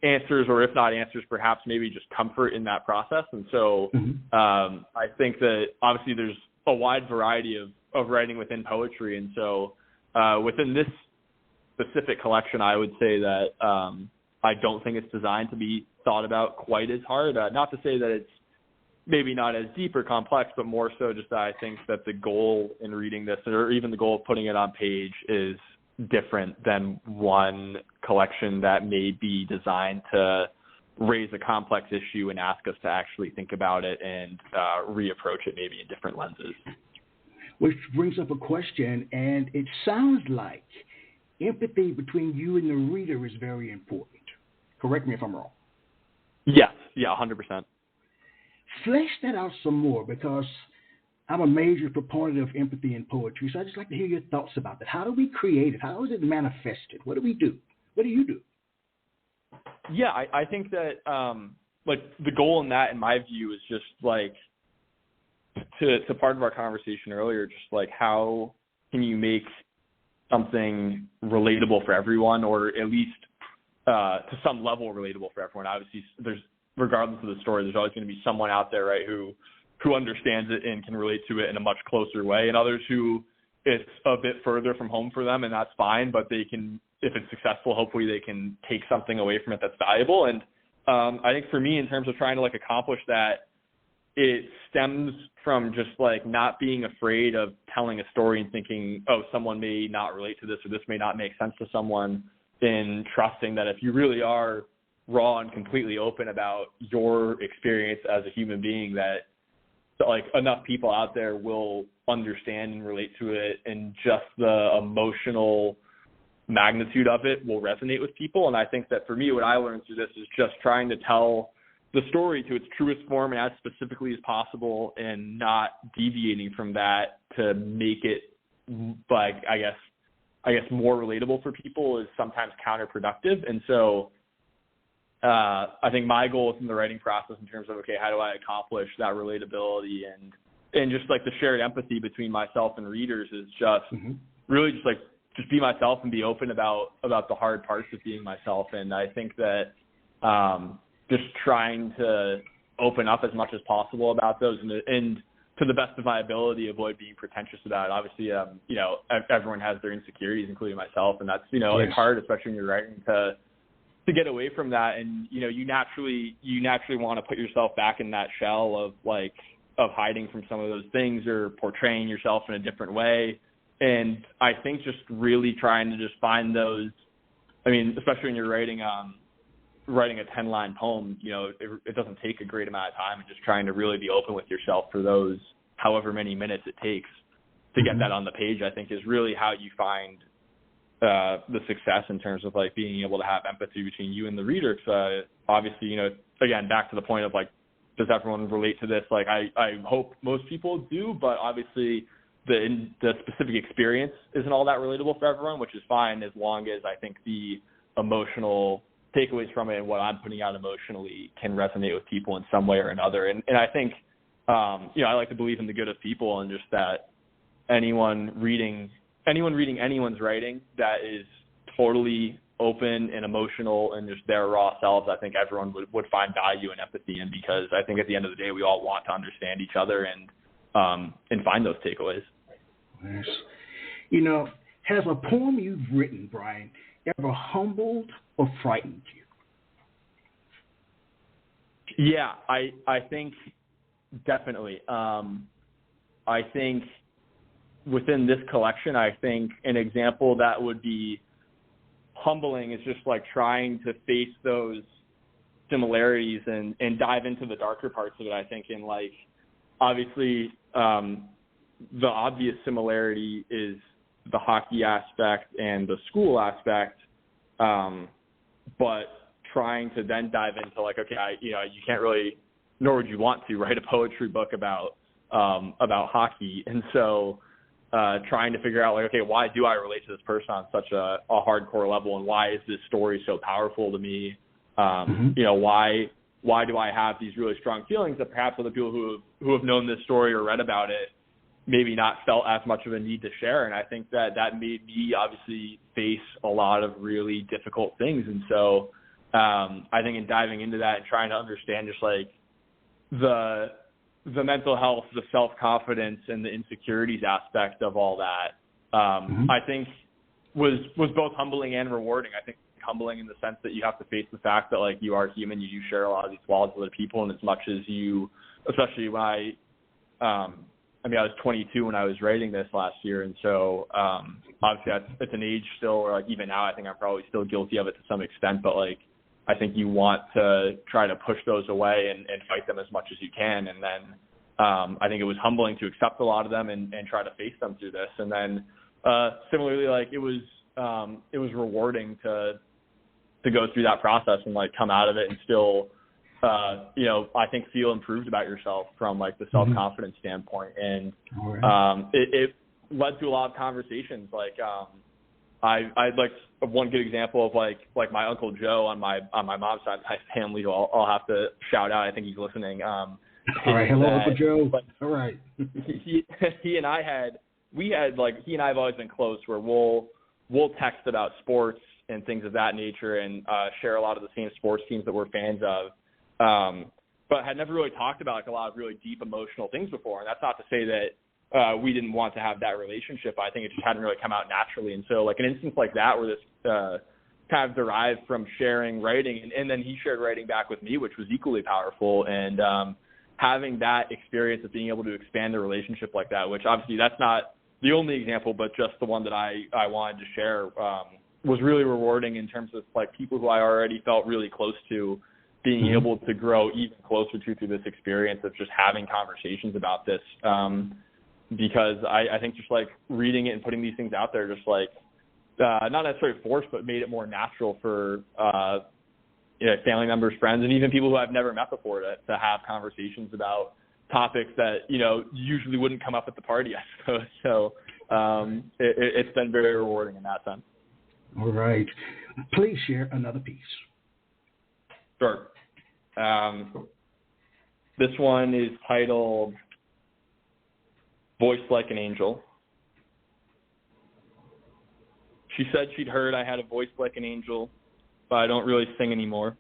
answers, or if not answers, perhaps maybe just comfort in that process. And so I think that obviously there's a wide variety of writing within poetry. And so within this specific collection, I would say that I don't think it's designed to be thought about quite as hard. Not to say that it's maybe not as deep or complex, but more so just that I think that the goal in reading this, or even the goal of putting it on page, is different than one collection that may be designed to raise a complex issue and ask us to actually think about it and reapproach it maybe in different lenses. Which brings up a question, and it sounds like empathy between you and the reader is very important. Correct me if I'm wrong. Yes, yeah, 100%. Flesh that out some more, because I'm a major proponent of empathy in poetry, so I'd just like to hear your thoughts about that. How do we create it? How is it manifested? What do we do? What do you do? Yeah, I think that like the goal in that, in my view, is just like to part of our conversation earlier, just like how can you make something relatable for everyone, or at least to some level relatable for everyone. Obviously, there's, regardless of the story, there's always going to be someone out there, right, who understands it and can relate to it in a much closer way, and others who it's a bit further from home for them, and that's fine, but they can, if it's successful, hopefully they can take something away from it that's valuable. And I think for me, in terms of trying to like accomplish that, it stems from just like not being afraid of telling a story and thinking, oh, someone may not relate to this, or this may not make sense to someone, and trusting that if you really are raw and completely open about your experience as a human being, that like enough people out there will understand and relate to it, and just the emotional magnitude of it will resonate with people. And I think that for me, what I learned through this is just trying to tell the story to its truest form and as specifically as possible, and not deviating from that to make it, like, I guess more relatable for people is sometimes counterproductive. And so I think my goal in the writing process, in terms of, okay, how do I accomplish that relatability and just like the shared empathy between myself and readers, is just really just be myself and be open about the hard parts of being myself. And I think that just trying to open up as much as possible about those, and to the best of my ability, avoid being pretentious about it. Obviously, you know, everyone has their insecurities, including myself, and that's, you know, It's hard, especially when you're writing, to get away from that. And, you know, you naturally want to put yourself back in that shell of hiding from some of those things, or portraying yourself in a different way. And I think just really trying to just find those, I mean, especially when you're writing a 10-line poem, you know, it doesn't take a great amount of time, and just trying to really be open with yourself for those however many minutes it takes to get that on the page, I think is really how you find the success in terms of like being able to have empathy between you and the reader. Because obviously, you know, again, back to the point of like, does everyone relate to this? Like, I hope most people do, but obviously the specific experience isn't all that relatable for everyone, which is fine, as long as I think the emotional takeaways from it and what I'm putting out emotionally can resonate with people in some way or another. And I think, you know, I like to believe in the good of people, and just that anyone reading anyone's writing that is totally open and emotional and just their raw selves, I think everyone would find value and empathy in, because I think at the end of the day, we all want to understand each other and find those takeaways. Yes. You know, has a poem you've written, Brian, ever humbled or frightened you? Yeah, I think definitely. I think within this collection, I think an example that would be humbling is just like trying to face those similarities and dive into the darker parts of it. I think in like, obviously, the obvious similarity is the hockey aspect and the school aspect, but trying to then dive into like, okay, you can't really, nor would you want to, write a poetry book about hockey. And so trying to figure out like, okay, why do I relate to this person on such a hardcore level, and why is this story so powerful to me? You know, why do I have these really strong feelings that perhaps other people who have known this story or read about it maybe not felt as much of a need to share? And I think that made me obviously face a lot of really difficult things. And so I think in diving into that and trying to understand just like the mental health, the self-confidence, and the insecurities aspect of all that, I think was both humbling and rewarding. I think humbling in the sense that you have to face the fact that, like, you are human, you do share a lot of these flaws with other people, and as much as you, especially when I was 22 when I was writing this last year, and so obviously it's an age still where, like, even now I think I'm probably still guilty of it to some extent, but, like, I think you want to try to push those away and fight them as much as you can, and then I think it was humbling to accept a lot of them and try to face them through this, and then similarly, like, it was rewarding to go through that process and, like, come out of it and still I think feel improved about yourself from, like, the self-confidence standpoint. And it led to a lot of conversations. Like, I'd like one good example of like my Uncle Joe on my mom's side of my family, who I'll have to shout out. I think he's listening. All right. Hello, Uncle Joe. All right. he and I have always been close, where we'll text about sports and things of that nature, and share a lot of the same sports teams that we're fans of. But had never really talked about, like, a lot of really deep emotional things before. And that's not to say that we didn't want to have that relationship. I think it just hadn't really come out naturally. And so, like, an instance like that, where this kind of derived from sharing writing, and then he shared writing back with me, which was equally powerful. And having that experience of being able to expand the relationship like that, which obviously that's not the only example, but just the one that I wanted to share, was really rewarding in terms of, like, people who I already felt really close to, being able to grow even closer to through this experience of just having conversations about this. Because I think just, like, reading it and putting these things out there, just, like, not necessarily forced, but made it more natural for family members, friends, and even people who I've never met before to have conversations about topics that, usually wouldn't come up at the party, I suppose. So it's been very rewarding in that sense. All right. Please share another piece. Sure. This one is titled Voice Like an Angel. She said she'd heard I had a voice like an angel, but I don't really sing anymore.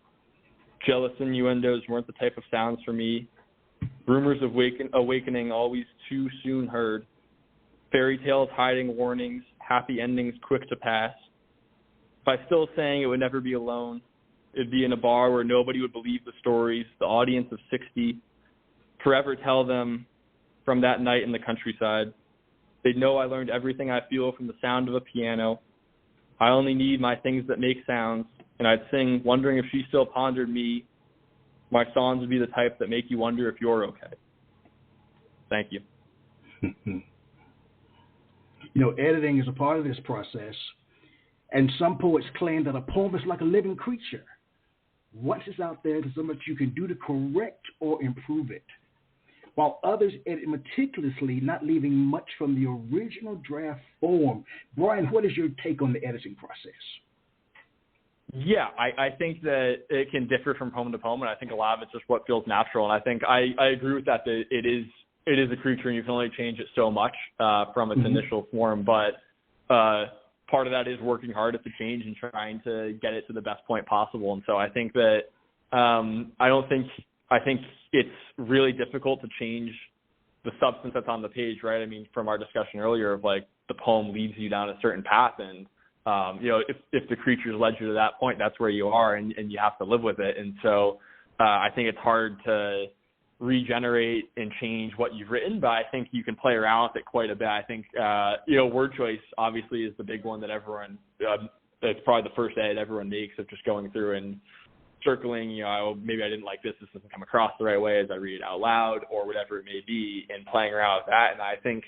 Jealous innuendos weren't the type of sounds for me. Rumors of awakening always too soon heard. Fairy tales hiding warnings, happy endings quick to pass. If I still sang, it would never be alone. It'd be in a bar where nobody would believe the stories, the audience of 60. Forever tell them from that night in the countryside. They'd know I learned everything I feel from the sound of a piano. I only need my things that make sounds, and I'd sing, wondering if she still pondered me. My songs would be the type that make you wonder if you're okay. Thank you. Editing is a part of this process, and some poets claim that a poem is like a living creature. Once it's out there, there's so much you can do to correct or improve it, while others edit meticulously, not leaving much from the original draft form. Brian, what is your take on the editing process? Yeah, I think that it can differ from poem to poem, and I think a lot of it's just what feels natural. And I think I agree with that it is a creature, and you can only change it so much from its initial form. But part of that is working hard at the change and trying to get it to the best point possible. And so I think that I think it's really difficult to change the substance that's on the page, right? I mean, from our discussion earlier of, like, the poem leads you down a certain path, and if the creature's led you to that point, that's where you are, and you have to live with it. And so I think it's hard to regenerate and change what you've written, but I think you can play around with it quite a bit. I think word choice obviously is the big one that everyone it's probably the first edit everyone makes, of just going through and circling, maybe I didn't like this doesn't come across the right way as I read it out loud, or whatever it may be, and playing around with that. And I think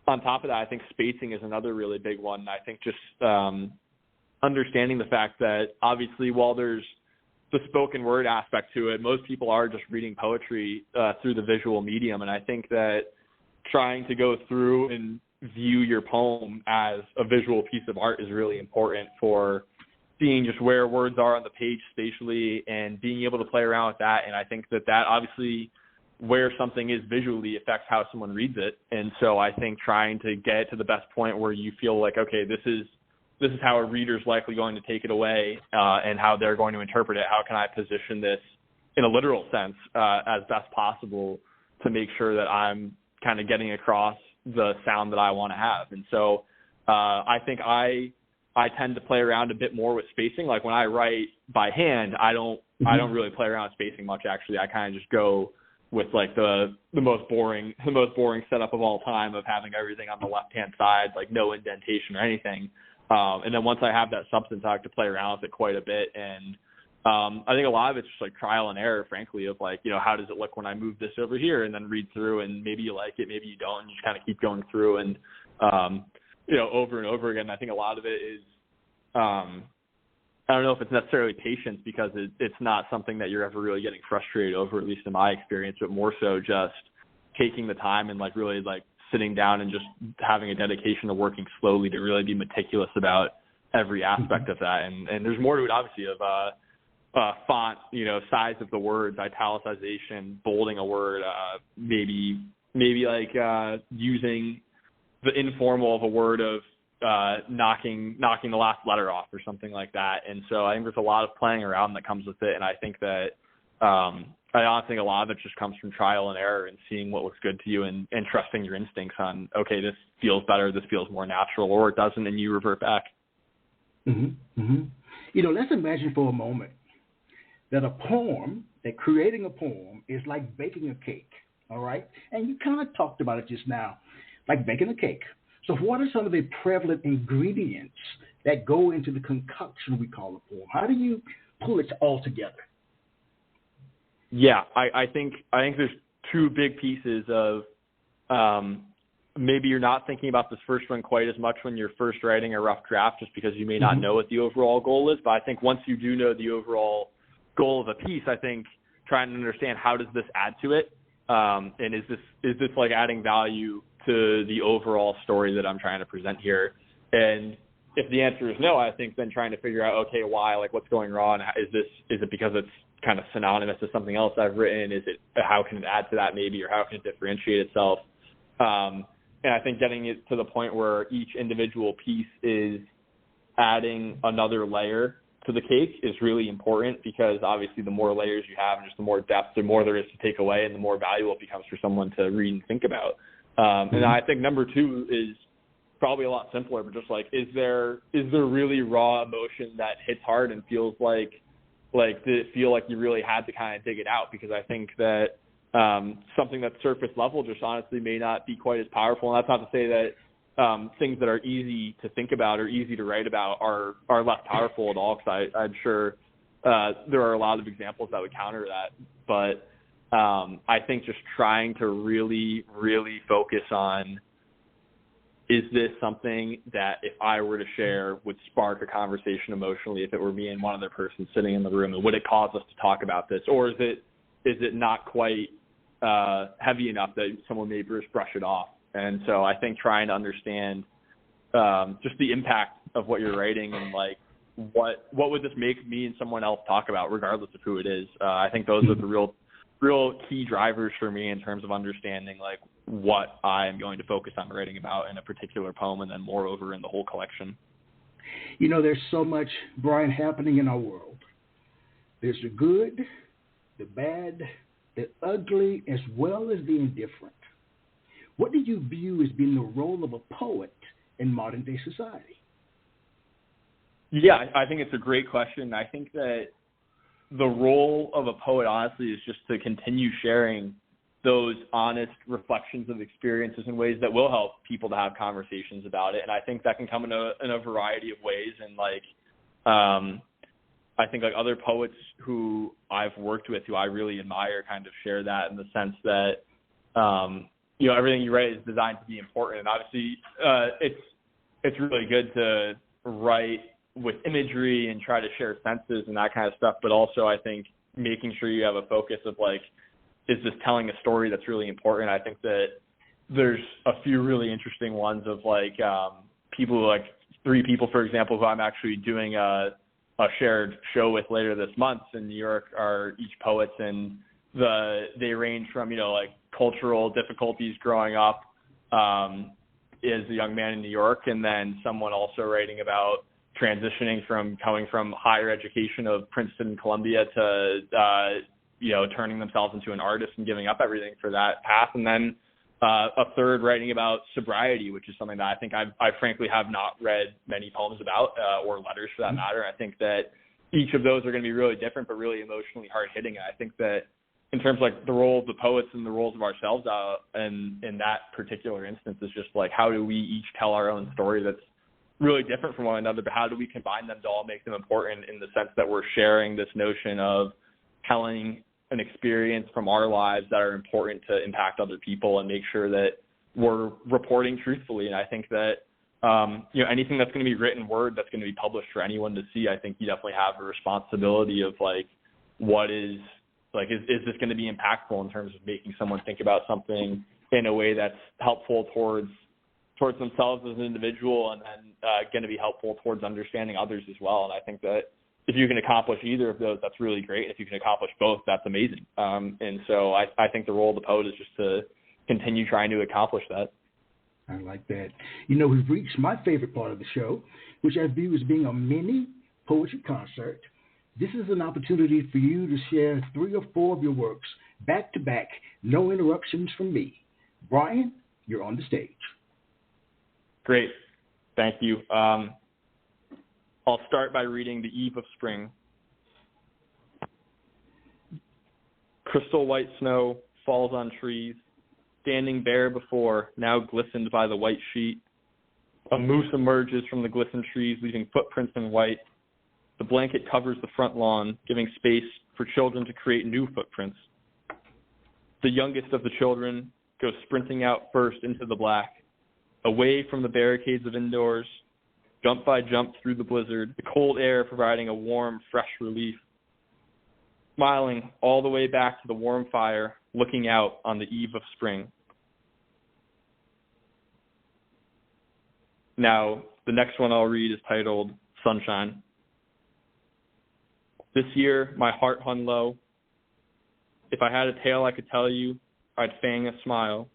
on top of that, I think spacing is another really big one. And I think just understanding the fact that obviously while there's the spoken word aspect to it, most people are just reading poetry through the visual medium. And I think that trying to go through and view your poem as a visual piece of art is really important for seeing just where words are on the page spatially and being able to play around with that. And I think that obviously where something is visually affects how someone reads it. And so I think trying to get it to the best point where you feel like, okay, this is how a reader's likely going to take it away and how they're going to interpret it. How can I position this in a literal sense as best possible to make sure that I'm kind of getting across the sound that I want to have? And so I think I I tend to play around a bit more with spacing. Like when I write by hand, I don't really play around with spacing much. Actually, I kind of just go with like the most boring setup of all time of having everything on the left-hand side, like no indentation or anything. And then once I have that substance, I have to play around with it quite a bit. And I think a lot of it's just like trial and error, frankly, of like, how does it look when I move this over here, and then read through, and maybe you like it, maybe you don't, and you just kind of keep going through and, over and over again. I think a lot of it is, I don't know if it's necessarily patience, because it's not something that you're ever really getting frustrated over, at least in my experience, but more so just taking the time and like really like sitting down and just having a dedication to working slowly to really be meticulous about every aspect of that. And there's more to it, obviously, of font, size of the words, italicization, bolding a word, maybe like using the informal of a word of knocking the last letter off or something like that. And so I think there's a lot of playing around that comes with it. And I think that I honestly think a lot of it just comes from trial and error and seeing what looks good to you and trusting your instincts on, okay, this feels better, this feels more natural, or it doesn't, and you revert back. Mm-hmm. Mm-hmm. Let's imagine for a moment that creating a poem is like baking a cake, all right? And you kind of talked about it just now, like baking a cake. So what are some of the prevalent ingredients that go into the concoction we call a poem? How do you pull it all together? Yeah, I think there's two big pieces of maybe you're not thinking about this first one quite as much when you're first writing a rough draft, just because you may not know what the overall goal is. But I think once you do know the overall goal of a piece, I think trying to understand how does this add to it, and is this like adding value to the overall story that I'm trying to present here. And if the answer is no, I think then trying to figure out, okay, why, like what's going wrong? Is it because it's kind of synonymous to something else I've written? How can it add to that maybe, or how can it differentiate itself? And I think getting it to the point where each individual piece is adding another layer to the cake is really important, because obviously the more layers you have and just the more depth, the more there is to take away and the more valuable it becomes for someone to read and think about. And I think number two is probably a lot simpler, but just like, is there really raw emotion that hits hard and feels like did it feel like you really had to kind of dig it out? Because I think that something that's surface level just honestly may not be quite as powerful. And that's not to say that things that are easy to think about or easy to write about are less powerful at all, because I'm sure there are a lot of examples that would counter that. But I think just trying to really, really focus on, is this something that if I were to share would spark a conversation emotionally if it were me and one other person sitting in the room, and would it cause us to talk about this? Or is it not quite heavy enough that someone may just brush it off? And so I think trying to understand just the impact of what you're writing and like what would this make me and someone else talk about, regardless of who it is. I think those are the real key drivers for me in terms of understanding like what I'm going to focus on writing about in a particular poem, and then moreover in the whole collection. There's so much, Brian, happening in our world. There's the good, the bad, the ugly, as well as the indifferent. What do you view as being the role of a poet in modern day society? Yeah, I think it's a great question. I think that the role of a poet, honestly, is just to continue sharing those honest reflections of experiences in ways that will help people to have conversations about it. And I think that can come in a variety of ways. And like, I think like other poets who I've worked with, who I really admire, kind of share that in the sense that, everything you write is designed to be important. And obviously, it's really good to write with imagery and try to share senses and that kind of stuff. But also I think making sure you have a focus of like, is this telling a story that's really important? I think that there's a few really interesting ones of like people, like 3 people, for example, who I'm actually doing a shared show with later this month in New York, are each poets, and they range from, like cultural difficulties growing up as a young man in New York, and then someone also writing about transitioning from coming from higher education of Princeton and Columbia to, turning themselves into an artist and giving up everything for that path. And then a third writing about sobriety, which is something that I think I frankly have not read many poems about, or letters for that matter. I think that each of those are going to be really different, but really emotionally hard-hitting. And I think that in terms of like the role of the poets and the roles of ourselves and in that particular instance is just like, how do we each tell our own story that's really different from one another, but how do we combine them to all make them important in the sense that we're sharing this notion of telling an experience from our lives that are important to impact other people and make sure that we're reporting truthfully. And I think that, anything that's going to be written word that's going to be published for anyone to see, I think you definitely have a responsibility of like, what is like, is this going to be impactful in terms of making someone think about something in a way that's helpful towards themselves as an individual, and then going to be helpful towards understanding others as well. And I think that if you can accomplish either of those, that's really great. If you can accomplish both, that's amazing. And so I think the role of the poet is just to continue trying to accomplish that. I like that. We've reached my favorite part of the show, which I view as being a mini poetry concert. This is an opportunity for you to share 3 or 4 of your works back to back, no interruptions from me. Brian, you're on the stage. Great. Thank you. I'll start by reading The Eve of Spring. Crystal white snow falls on trees, standing bare before, now glistened by the white sheet. A moose emerges from the glistened trees, leaving footprints in white. The blanket covers the front lawn, giving space for children to create new footprints. The youngest of the children goes sprinting out first into the black, away from the barricades of indoors, jump by jump through the blizzard, the cold air providing a warm, fresh relief. Smiling all the way back to the warm fire, looking out on the eve of spring. Now, the next one I'll read is titled Sunshine. This year, my heart hung low. If I had a tale I could tell you, I'd feign a smile.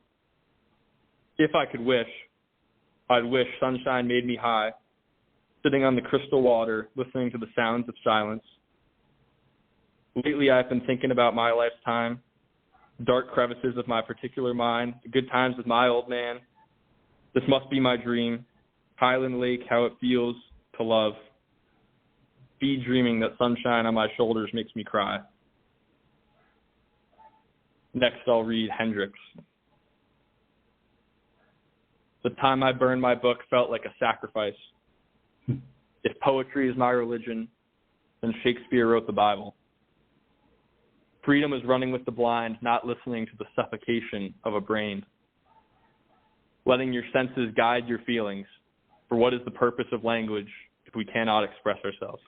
If I could wish, I'd wish sunshine made me high, sitting on the crystal water, listening to the sounds of silence. Lately, I've been thinking about my lifetime, dark crevices of my particular mind, the good times with my old man. This must be my dream, Highland Lake, how it feels to love. Be dreaming that sunshine on my shoulders makes me cry. Next, I'll read Hendrix. The time I burned my book felt like a sacrifice. If poetry is my religion, then Shakespeare wrote the Bible. Freedom is running with the blind, not listening to the suffocation of a brain. Letting your senses guide your feelings, for what is the purpose of language if we cannot express ourselves?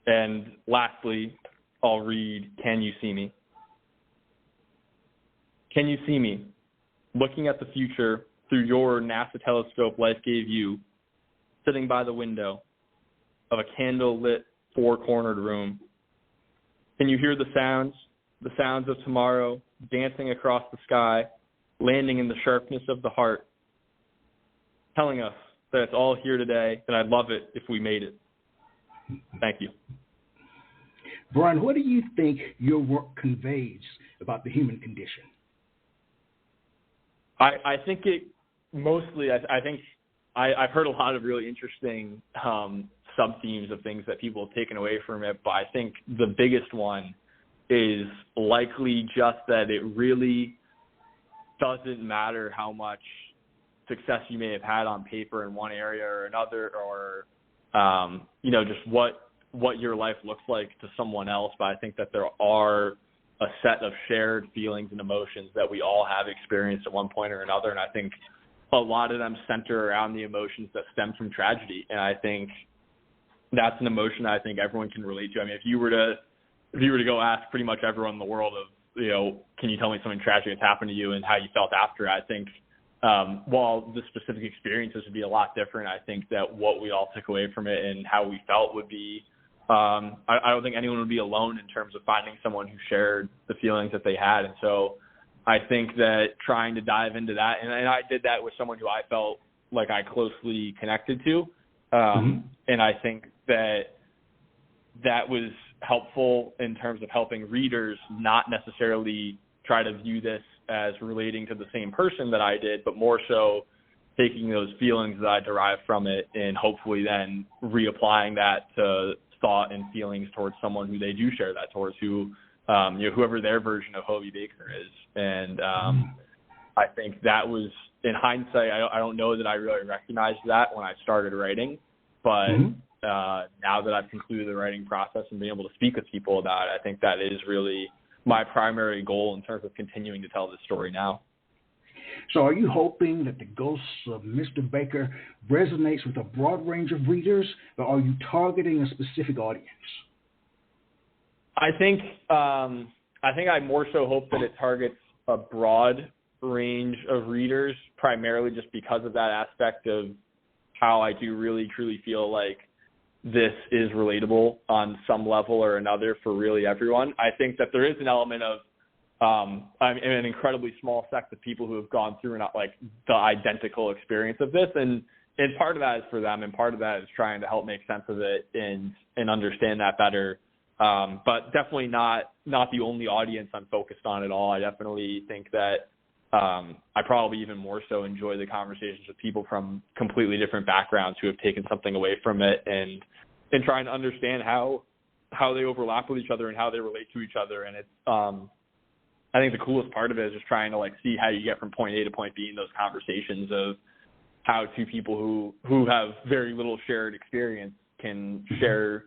And lastly, I'll read Can You See Me? Can you see me? Looking at the future through your NASA telescope life gave you, sitting by the window of a candle-lit, four-cornered room. Can you hear the sounds of tomorrow dancing across the sky, landing in the sharpness of the heart, telling us that it's all here today, and I'd love it if we made it. Thank you. Brian, what do you think your work conveys about the human condition? I think it mostly, I think I've heard a lot of really interesting sub-themes of things that people have taken away from it, but I think the biggest one is likely just that it really doesn't matter how much success you may have had on paper in one area or another, or just what your life looks like to someone else. But I think that there are a set of shared feelings and emotions that we all have experienced at one point or another, and I think a lot of them center around the emotions that stem from tragedy. And I think that's an emotion that I think everyone can relate to. I mean, if you were to go ask pretty much everyone in the world of, can you tell me something tragic that's happened to you and how you felt after, I think while the specific experiences would be a lot different, I think that what we all took away from it and how we felt would be, I don't think anyone would be alone in terms of finding someone who shared the feelings that they had. And so I think that trying to dive into that, and I did that with someone who I felt like I closely connected to. And I think that was helpful in terms of helping readers not necessarily try to view this as relating to the same person that I did, but more so taking those feelings that I derived from it and hopefully then reapplying that to thought and feelings towards someone who they do share that towards, who, whoever their version of Hobie Baker is. And I think that was, in hindsight, I don't know that I really recognized that when I started writing, but now that I've concluded the writing process and been able to speak with people about it, I think that is really my primary goal in terms of continuing to tell this story now. So are you hoping that the ghosts of Mr. Baker resonates with a broad range of readers, or are you targeting a specific audience? I think I more so hope that it targets a broad range of readers, primarily just because of that aspect of how I do really truly feel like this is relatable on some level or another for really everyone. I think that there is an element of an incredibly small sect of people who have gone through not like the identical experience of this, and part of that is for them, and part of that is trying to help make sense of it and understand that better. But definitely not the only audience I'm focused on at all. I definitely think that I probably even more so enjoy the conversations with people from completely different backgrounds who have taken something away from it and trying to understand how they overlap with each other and how they relate to each other. And it's I think the coolest part of it is just trying to like see how you get from point A to point B in those conversations of how two people who have very little shared experience can share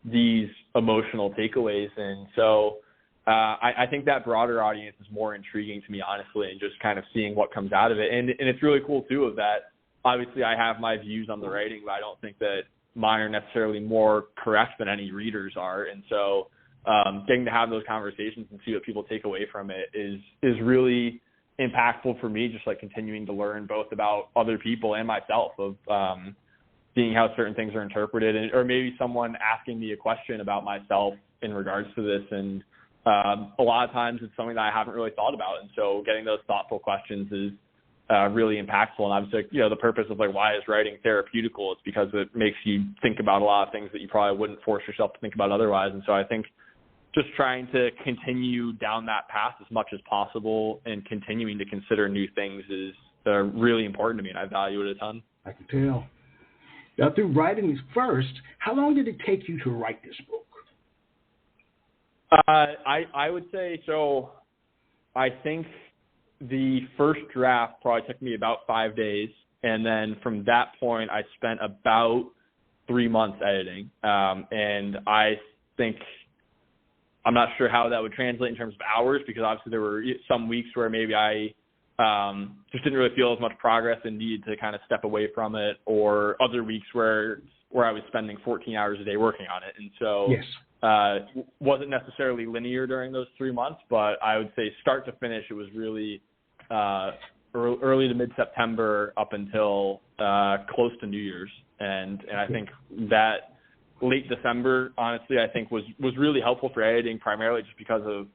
these emotional takeaways. And so I think that broader audience is more intriguing to me, honestly, and just kind of seeing what comes out of it. And it's really cool, too, of that. Obviously, I have my views on the writing, but I don't think that mine are necessarily more correct than any readers are. And so getting to have those conversations and see what people take away from it is really impactful for me, just like continuing to learn both about other people and myself of seeing how certain things are interpreted, or maybe someone asking me a question about myself in regards to this. And a lot of times it's something that I haven't really thought about. And so getting those thoughtful questions is really impactful. And obviously, the purpose of like, why is writing therapeutical? It's because it makes you think about a lot of things that you probably wouldn't force yourself to think about otherwise. And so I think just trying to continue down that path as much as possible and continuing to consider new things is really important to me, and I value it a ton. I can tell. Now, through writing this first, how long did it take you to write this book? I would say, so I think the first draft probably took me about 5 days. And then from that point, I spent about 3 months editing. And I think, I'm not sure how that would translate in terms of hours, because obviously there were some weeks where maybe I just didn't really feel as much progress and needed to kind of step away from it, or other weeks where I was spending 14 hours a day working on it. And so yes. Wasn't necessarily linear during those 3 months, but I would say start to finish, it was really early to mid-September up until close to New Year's. And I think that late December, honestly, I think was really helpful for editing, primarily just because of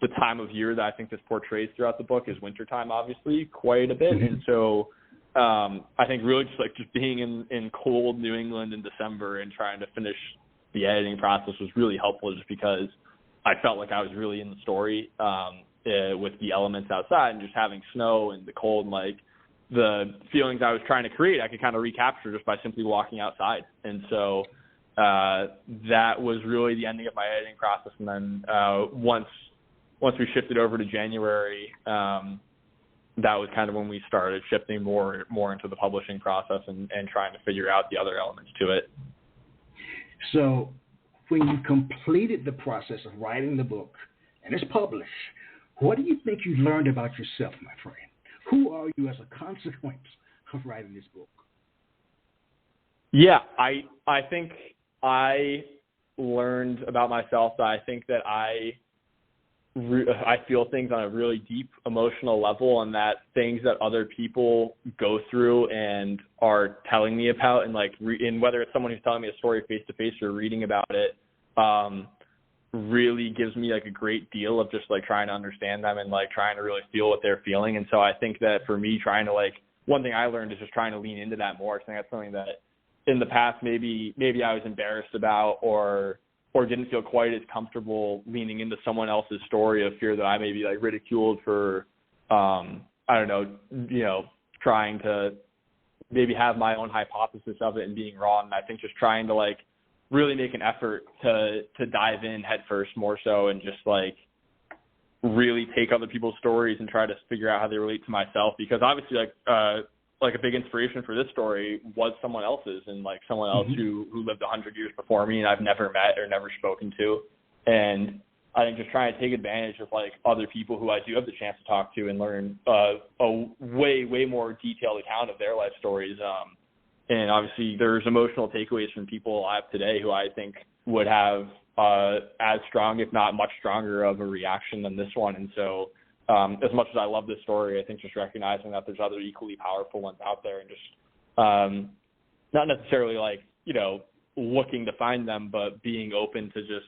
the time of year that I think this portrays throughout the book is wintertime, obviously, quite a bit. Mm-hmm. And so I think really just being in cold New England in December and trying to finish the editing process was really helpful, just because I felt like I was really in the story with the elements outside, and just having snow and the cold, and like the feelings I was trying to create, I could kind of recapture just by simply walking outside. And so that was really the ending of my editing process. And then once we shifted over to January, that was kind of when we started shifting more into the publishing process and trying to figure out the other elements to it. So when you completed the process of writing the book and it's published, what do you think you learned about yourself, my friend? Who are you as a consequence of writing this book? Yeah, I think I learned about myself that I think that I feel things on a really deep emotional level, and that things that other people go through and are telling me about, and like and whether it's someone who's telling me a story face to face or reading about it, really gives me like a great deal of just like trying to understand them and like trying to really feel what they're feeling. And so I think that for me, trying to like, one thing I learned is just trying to lean into that more. I think that's something that in the past maybe I was embarrassed about or or didn't feel quite as comfortable leaning into someone else's story of fear that I may be like ridiculed for, trying to maybe have my own hypothesis of it and being wrong. And I think just trying to like really make an effort to dive in head first more so, and just like really take other people's stories and try to figure out how they relate to myself, because obviously like a big inspiration for this story was someone else's, and like someone else who lived 100 years before me and I've never met or never spoken to. And I think just trying to take advantage of like other people who I do have the chance to talk to and learn a way more detailed account of their life stories. And obviously there's emotional takeaways from people alive today who I think would have as strong, if not much stronger of a reaction than this one. And so as much as I love this story, I think just recognizing that there's other equally powerful ones out there, and just not necessarily like, looking to find them, but being open to just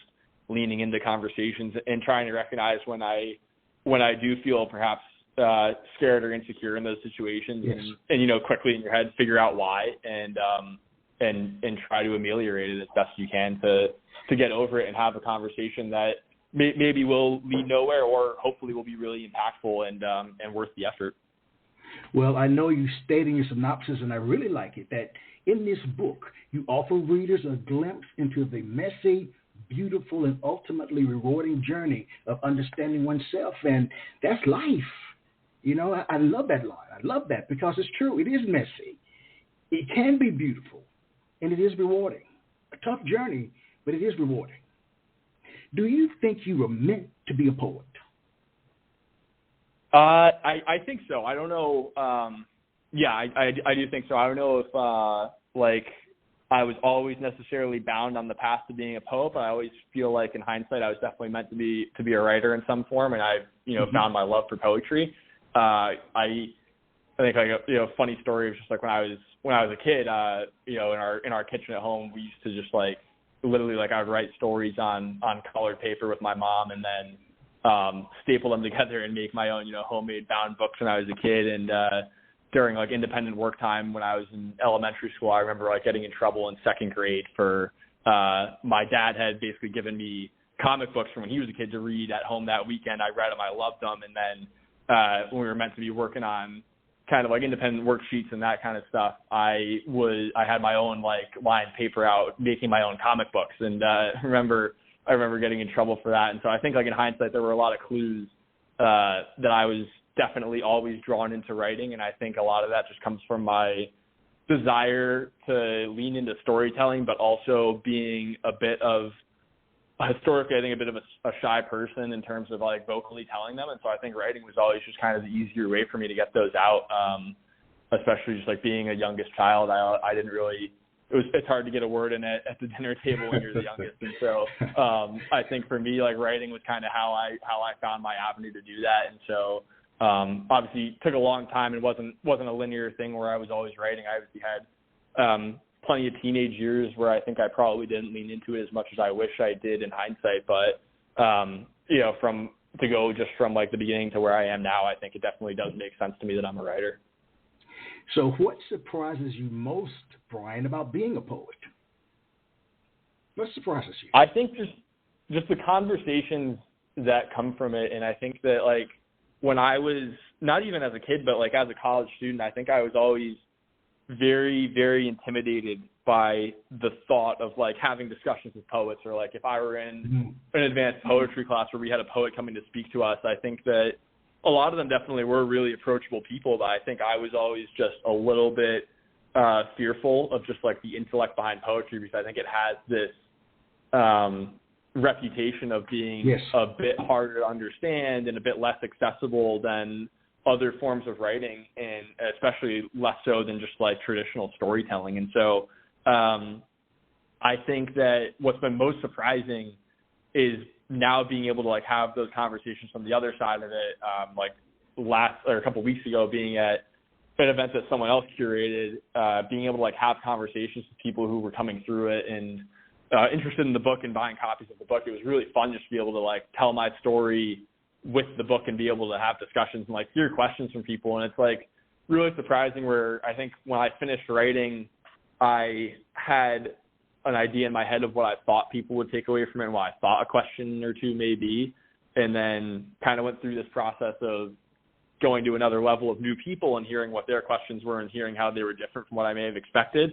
leaning into conversations and trying to recognize when I do feel perhaps scared or insecure in those situations, yes. and quickly in your head figure out why, and try to ameliorate it as best you can to get over it and have a conversation that maybe will lead nowhere, or hopefully will be really impactful and worth the effort. Well, I know you state in your synopsis, and I really like it, that in this book you offer readers a glimpse into the messy, beautiful, and ultimately rewarding journey of understanding oneself, and that's life. I love that line. I love that because it's true. It is messy. It can be beautiful, and it is rewarding. A tough journey, but it is rewarding. Do you think you were meant to be a poet? I think so. I don't know. I do think so. I don't know if I was always necessarily bound on the path to being a poet, but I always feel like in hindsight I was definitely meant to be a writer in some form, and I've found my love for poetry. I think a funny story was just like when I was a kid, in our kitchen at home, we used to just like literally like I would write stories on colored paper with my mom, and then staple them together and make my own homemade bound books when I was a kid. And during like independent work time when I was in elementary school, I remember like getting in trouble in second grade for my dad had basically given me comic books from when he was a kid to read at home that weekend. I read them, I loved them, and then when we were meant to be working on kind of like independent worksheets and that kind of stuff, I had my own like lined paper out making my own comic books, and I remember getting in trouble for that. And so I think like in hindsight there were a lot of clues that I was definitely always drawn into writing, and I think a lot of that just comes from my desire to lean into storytelling, but also being historically, I think a bit of a shy person in terms of like vocally telling them. And so I think writing was always just kind of the easier way for me to get those out. Especially just like being a youngest child, I didn't really, it's hard to get a word in at the dinner table when you're the youngest. And so I think for me, like writing was kind of how I found my avenue to do that. And so obviously it took a long time and wasn't a linear thing where I was always writing. I obviously had plenty of teenage years where I think I probably didn't lean into it as much as I wish I did in hindsight. But, to go just from like the beginning to where I am now, I think it definitely does make sense to me that I'm a writer. So what surprises you most, Brian, about being a poet? What surprises you? I think just the conversations that come from it. And I think that like when I was not even as a kid, but like as a college student, I think I was always very, very intimidated by the thought of like having discussions with poets, or like if I were in an advanced poetry class where we had a poet coming to speak to us, I think that a lot of them definitely were really approachable people, but I think I was always just a little bit fearful of just like the intellect behind poetry, because I think it has this reputation of being a bit harder to understand and a bit less accessible than other forms of writing, and especially less so than just like traditional storytelling. And so I think that what's been most surprising is now being able to like have those conversations from the other side of it. A couple of weeks ago, being at an event that someone else curated, being able to like have conversations with people who were coming through it and interested in the book and buying copies of the book. It was really fun just to be able to like tell my story with the book and be able to have discussions and like hear questions from people. And it's like really surprising where I think when I finished writing, I had an idea in my head of what I thought people would take away from it and what I thought a question or two may be, and then kind of went through this process of going to another level of new people and hearing what their questions were and hearing how they were different from what I may have expected.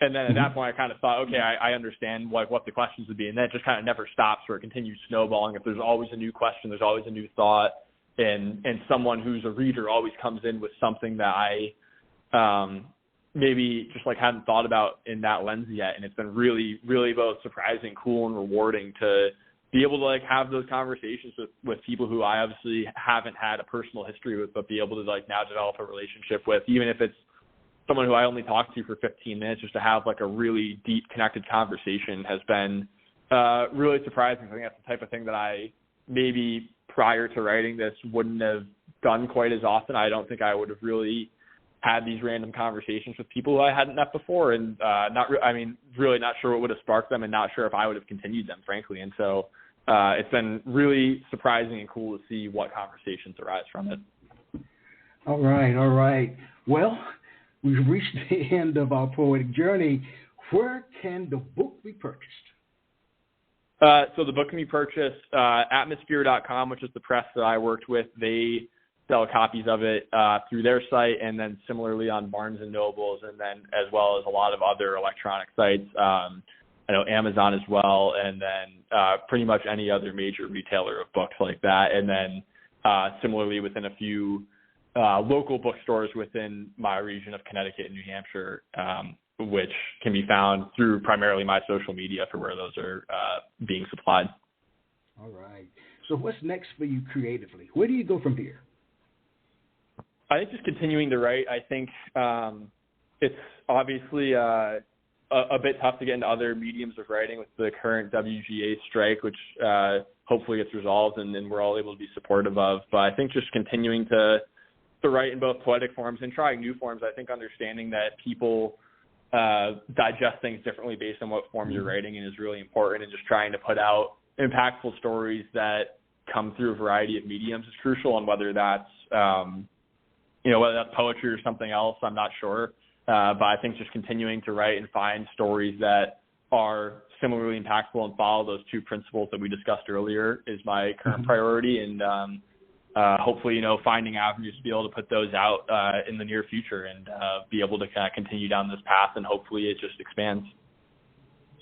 And then at that point, I kind of thought, okay, I understand what the questions would be. And then it just kind of never stops, where it continues snowballing. If there's always a new question, there's always a new thought. And someone who's a reader always comes in with something that I maybe just like hadn't thought about in that lens yet. And it's been really, really both surprising, cool, and rewarding to be able to like have those conversations with people who I obviously haven't had a personal history with, but be able to like now develop a relationship with, even if it's someone who I only talked to for 15 minutes, just to have like a really deep connected conversation has been really surprising. I think that's the type of thing that I maybe prior to writing this wouldn't have done quite as often. I don't think I would have really had these random conversations with people who I hadn't met before, and really not sure what would have sparked them, and not sure if I would have continued them, frankly. And so it's been really surprising and cool to see what conversations arise from it. All right. Well, we've reached the end of our poetic journey. Where can the book be purchased? So the book can be purchased atmosphere.com, which is the press that I worked with. They sell copies of it through their site, and then similarly on Barnes & Nobles, and then as well as a lot of other electronic sites. I know Amazon as well, and then pretty much any other major retailer of books like that. And then similarly within a few local bookstores within my region of Connecticut and New Hampshire, which can be found through primarily my social media for where those are being supplied. All right. So what's next for you creatively? Where do you go from here? I think just continuing to write. I think it's obviously a bit tough to get into other mediums of writing with the current WGA strike, which hopefully gets resolved and we're all able to be supportive of. But I think just continuing to write in both poetic forms and trying new forms. I think understanding that people digest things differently based on what form you're writing in is really important, and just trying to put out impactful stories that come through a variety of mediums is crucial. And whether that's whether that's poetry or something else, I'm not sure. But I think just continuing to write and find stories that are similarly impactful and follow those two principles that we discussed earlier is my current priority. And hopefully, finding avenues to be able to put those out in the near future and be able to kind of continue down this path, and hopefully it just expands.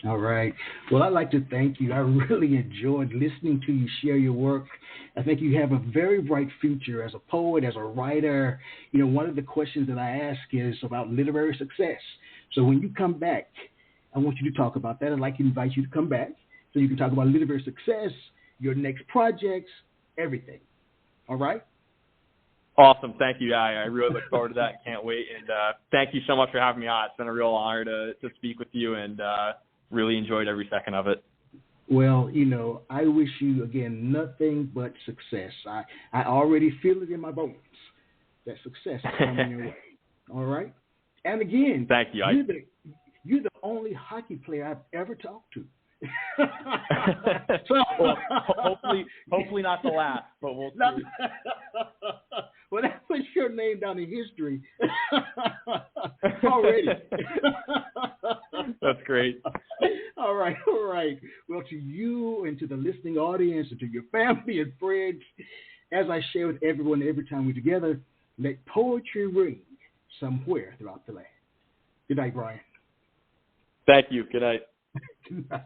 All right. Well, I'd like to thank you. I really enjoyed listening to you share your work. I think you have a very bright future as a poet, as a writer. One of the questions that I ask is about literary success. So when you come back, I want you to talk about that. I'd like to invite you to come back so you can talk about literary success, your next projects, everything. All right? Awesome. Thank you. I really look forward to that and can't wait. And thank you so much for having me on. It's been a real honor to speak with you, and really enjoyed every second of it. Well, I wish you, again, nothing but success. I already feel it in my bones that success is coming your way. All right? And again, thank you. You're the only hockey player I've ever talked to. Well, hopefully not the last, but we'll see. Well, that puts your name down in history already. That's great. All right. Well, to you and to the listening audience and to your family and friends, as I share with everyone every time we're together, let poetry ring somewhere throughout the land. Good night, Brian. Thank you. Good night. Good night.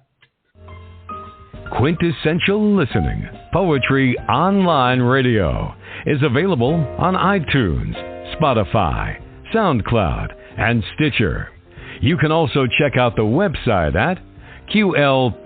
Quintessential Listening, Poetry Online Radio, is available on iTunes, Spotify, SoundCloud, and Stitcher. You can also check out the website at qlpor.com.